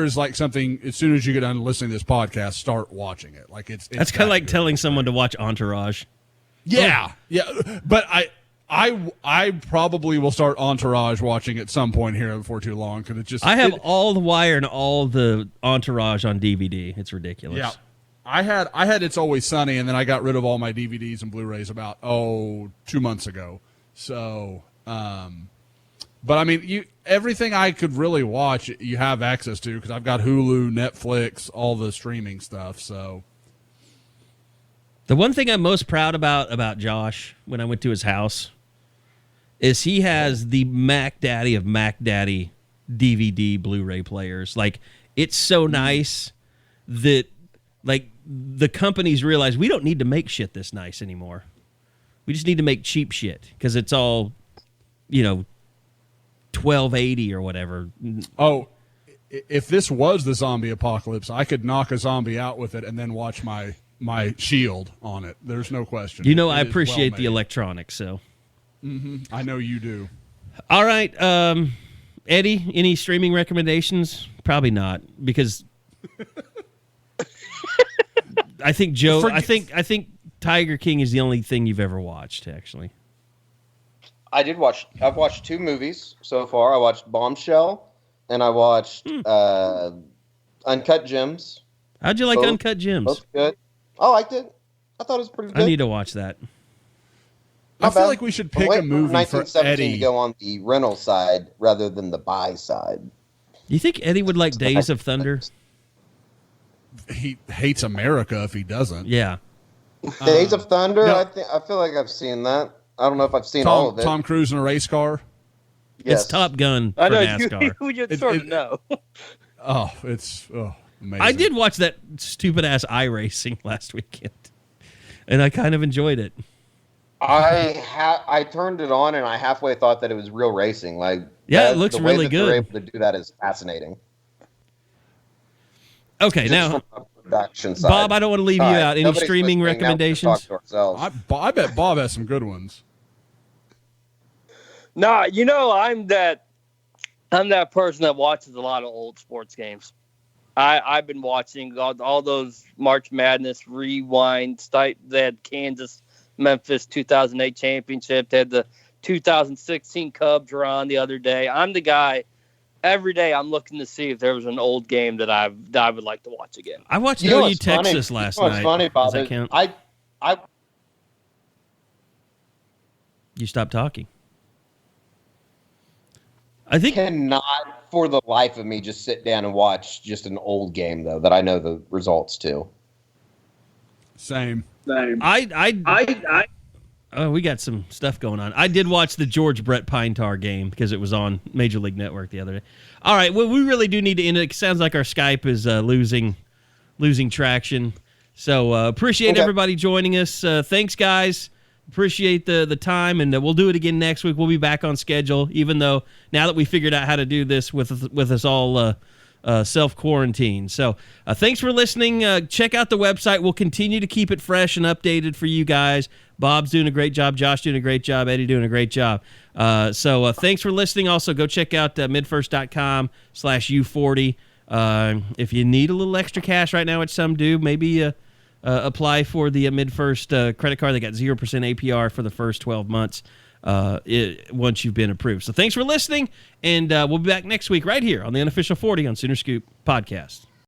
is like something. As soon as you get done listening to this podcast, start watching it. Like it's that's kind of like telling someone to watch Entourage. Yeah, yeah. But I probably will start Entourage watching at some point here before too long because it's just. I have all The Wire and all the Entourage on DVD. It's ridiculous. Yeah. I had It's Always Sunny, and then I got rid of all my DVDs and Blu-rays about 2 months ago. So, but I mean, everything I could really watch, you have access to because I've got Hulu, Netflix, all the streaming stuff. So, the one thing I'm most proud about Josh when I went to his house is he has the Mac Daddy of Mac Daddy DVD Blu-ray players. Like, it's so nice that like the companies realize we don't need to make shit this nice anymore. We just need to make cheap shit because it's all, 1280 or whatever. Oh, if this was the zombie apocalypse, I could knock a zombie out with it and then watch my shield on it. There's no question. I appreciate the electronics, so. Mm-hmm. I know you do. All right, Eddie, any streaming recommendations? Probably not, because I think Joe. I think Tiger King is the only thing you've ever watched, actually. I've watched 2 movies so far. I watched Bombshell and I watched Uncut Gems. How'd you like Uncut Gems? Both good. I liked it. I thought it was pretty good. I need to watch that. I feel like we should pick a movie for Eddie to go on the rental side rather than the buy side. Do you think Eddie would like Days of Thunder? He hates America if he doesn't. Yeah. Days of Thunder. No. I feel like I've seen that. I don't know if I've seen all of it. Tom Cruise in a race car. Yes. It's Top Gun for I know NASCAR. you sort of know. It's amazing. I did watch that stupid ass iRacing last weekend, and I kind of enjoyed it. I turned it on and I halfway thought that it was real racing. Like, yeah, it looks the way really that good. They're able to do that is fascinating. Okay, Just now, from a production side. Bob, I don't want to leave you out. Any Nobody's streaming listening. Now we can recommendations? talk to ourselves. I bet Bob has some good ones. Nah, I'm that person that watches a lot of old sports games. I've been watching all those March Madness rewind. They had Kansas, Memphis 2008 championship. They had the 2016 Cubs run the other day. I'm the guy. Every day I'm looking to see if there was an old game that I would like to watch again. I watched You know OU what's Texas funny? last You know what's night. funny, Bob, Does that count? You stopped talking. I think cannot for the life of me just sit down and watch just an old game though that I know the results to. Same. Oh, we got some stuff going on. I did watch the George Brett Pinetar game because it was on Major League Network the other day. All right, well, we really do need to end it. It sounds like our Skype is losing traction. So appreciate everybody joining us. Thanks, guys. Appreciate the time, and we'll do it again next week. We'll be back on schedule, even though now that we figured out how to do this with us all self-quarantine. So thanks for listening. Check out the website. We'll continue to keep it fresh and updated for you guys. Bob's doing a great job. Josh doing a great job. Eddie doing a great job. So thanks for listening. Also, go check out midfirst.com/U40. If you need a little extra cash right now, which some do, maybe apply for the MidFirst credit card. They got 0% APR for the first 12 months once you've been approved. So thanks for listening, and we'll be back next week right here on the Unofficial 40 on Sooner Scoop Podcast.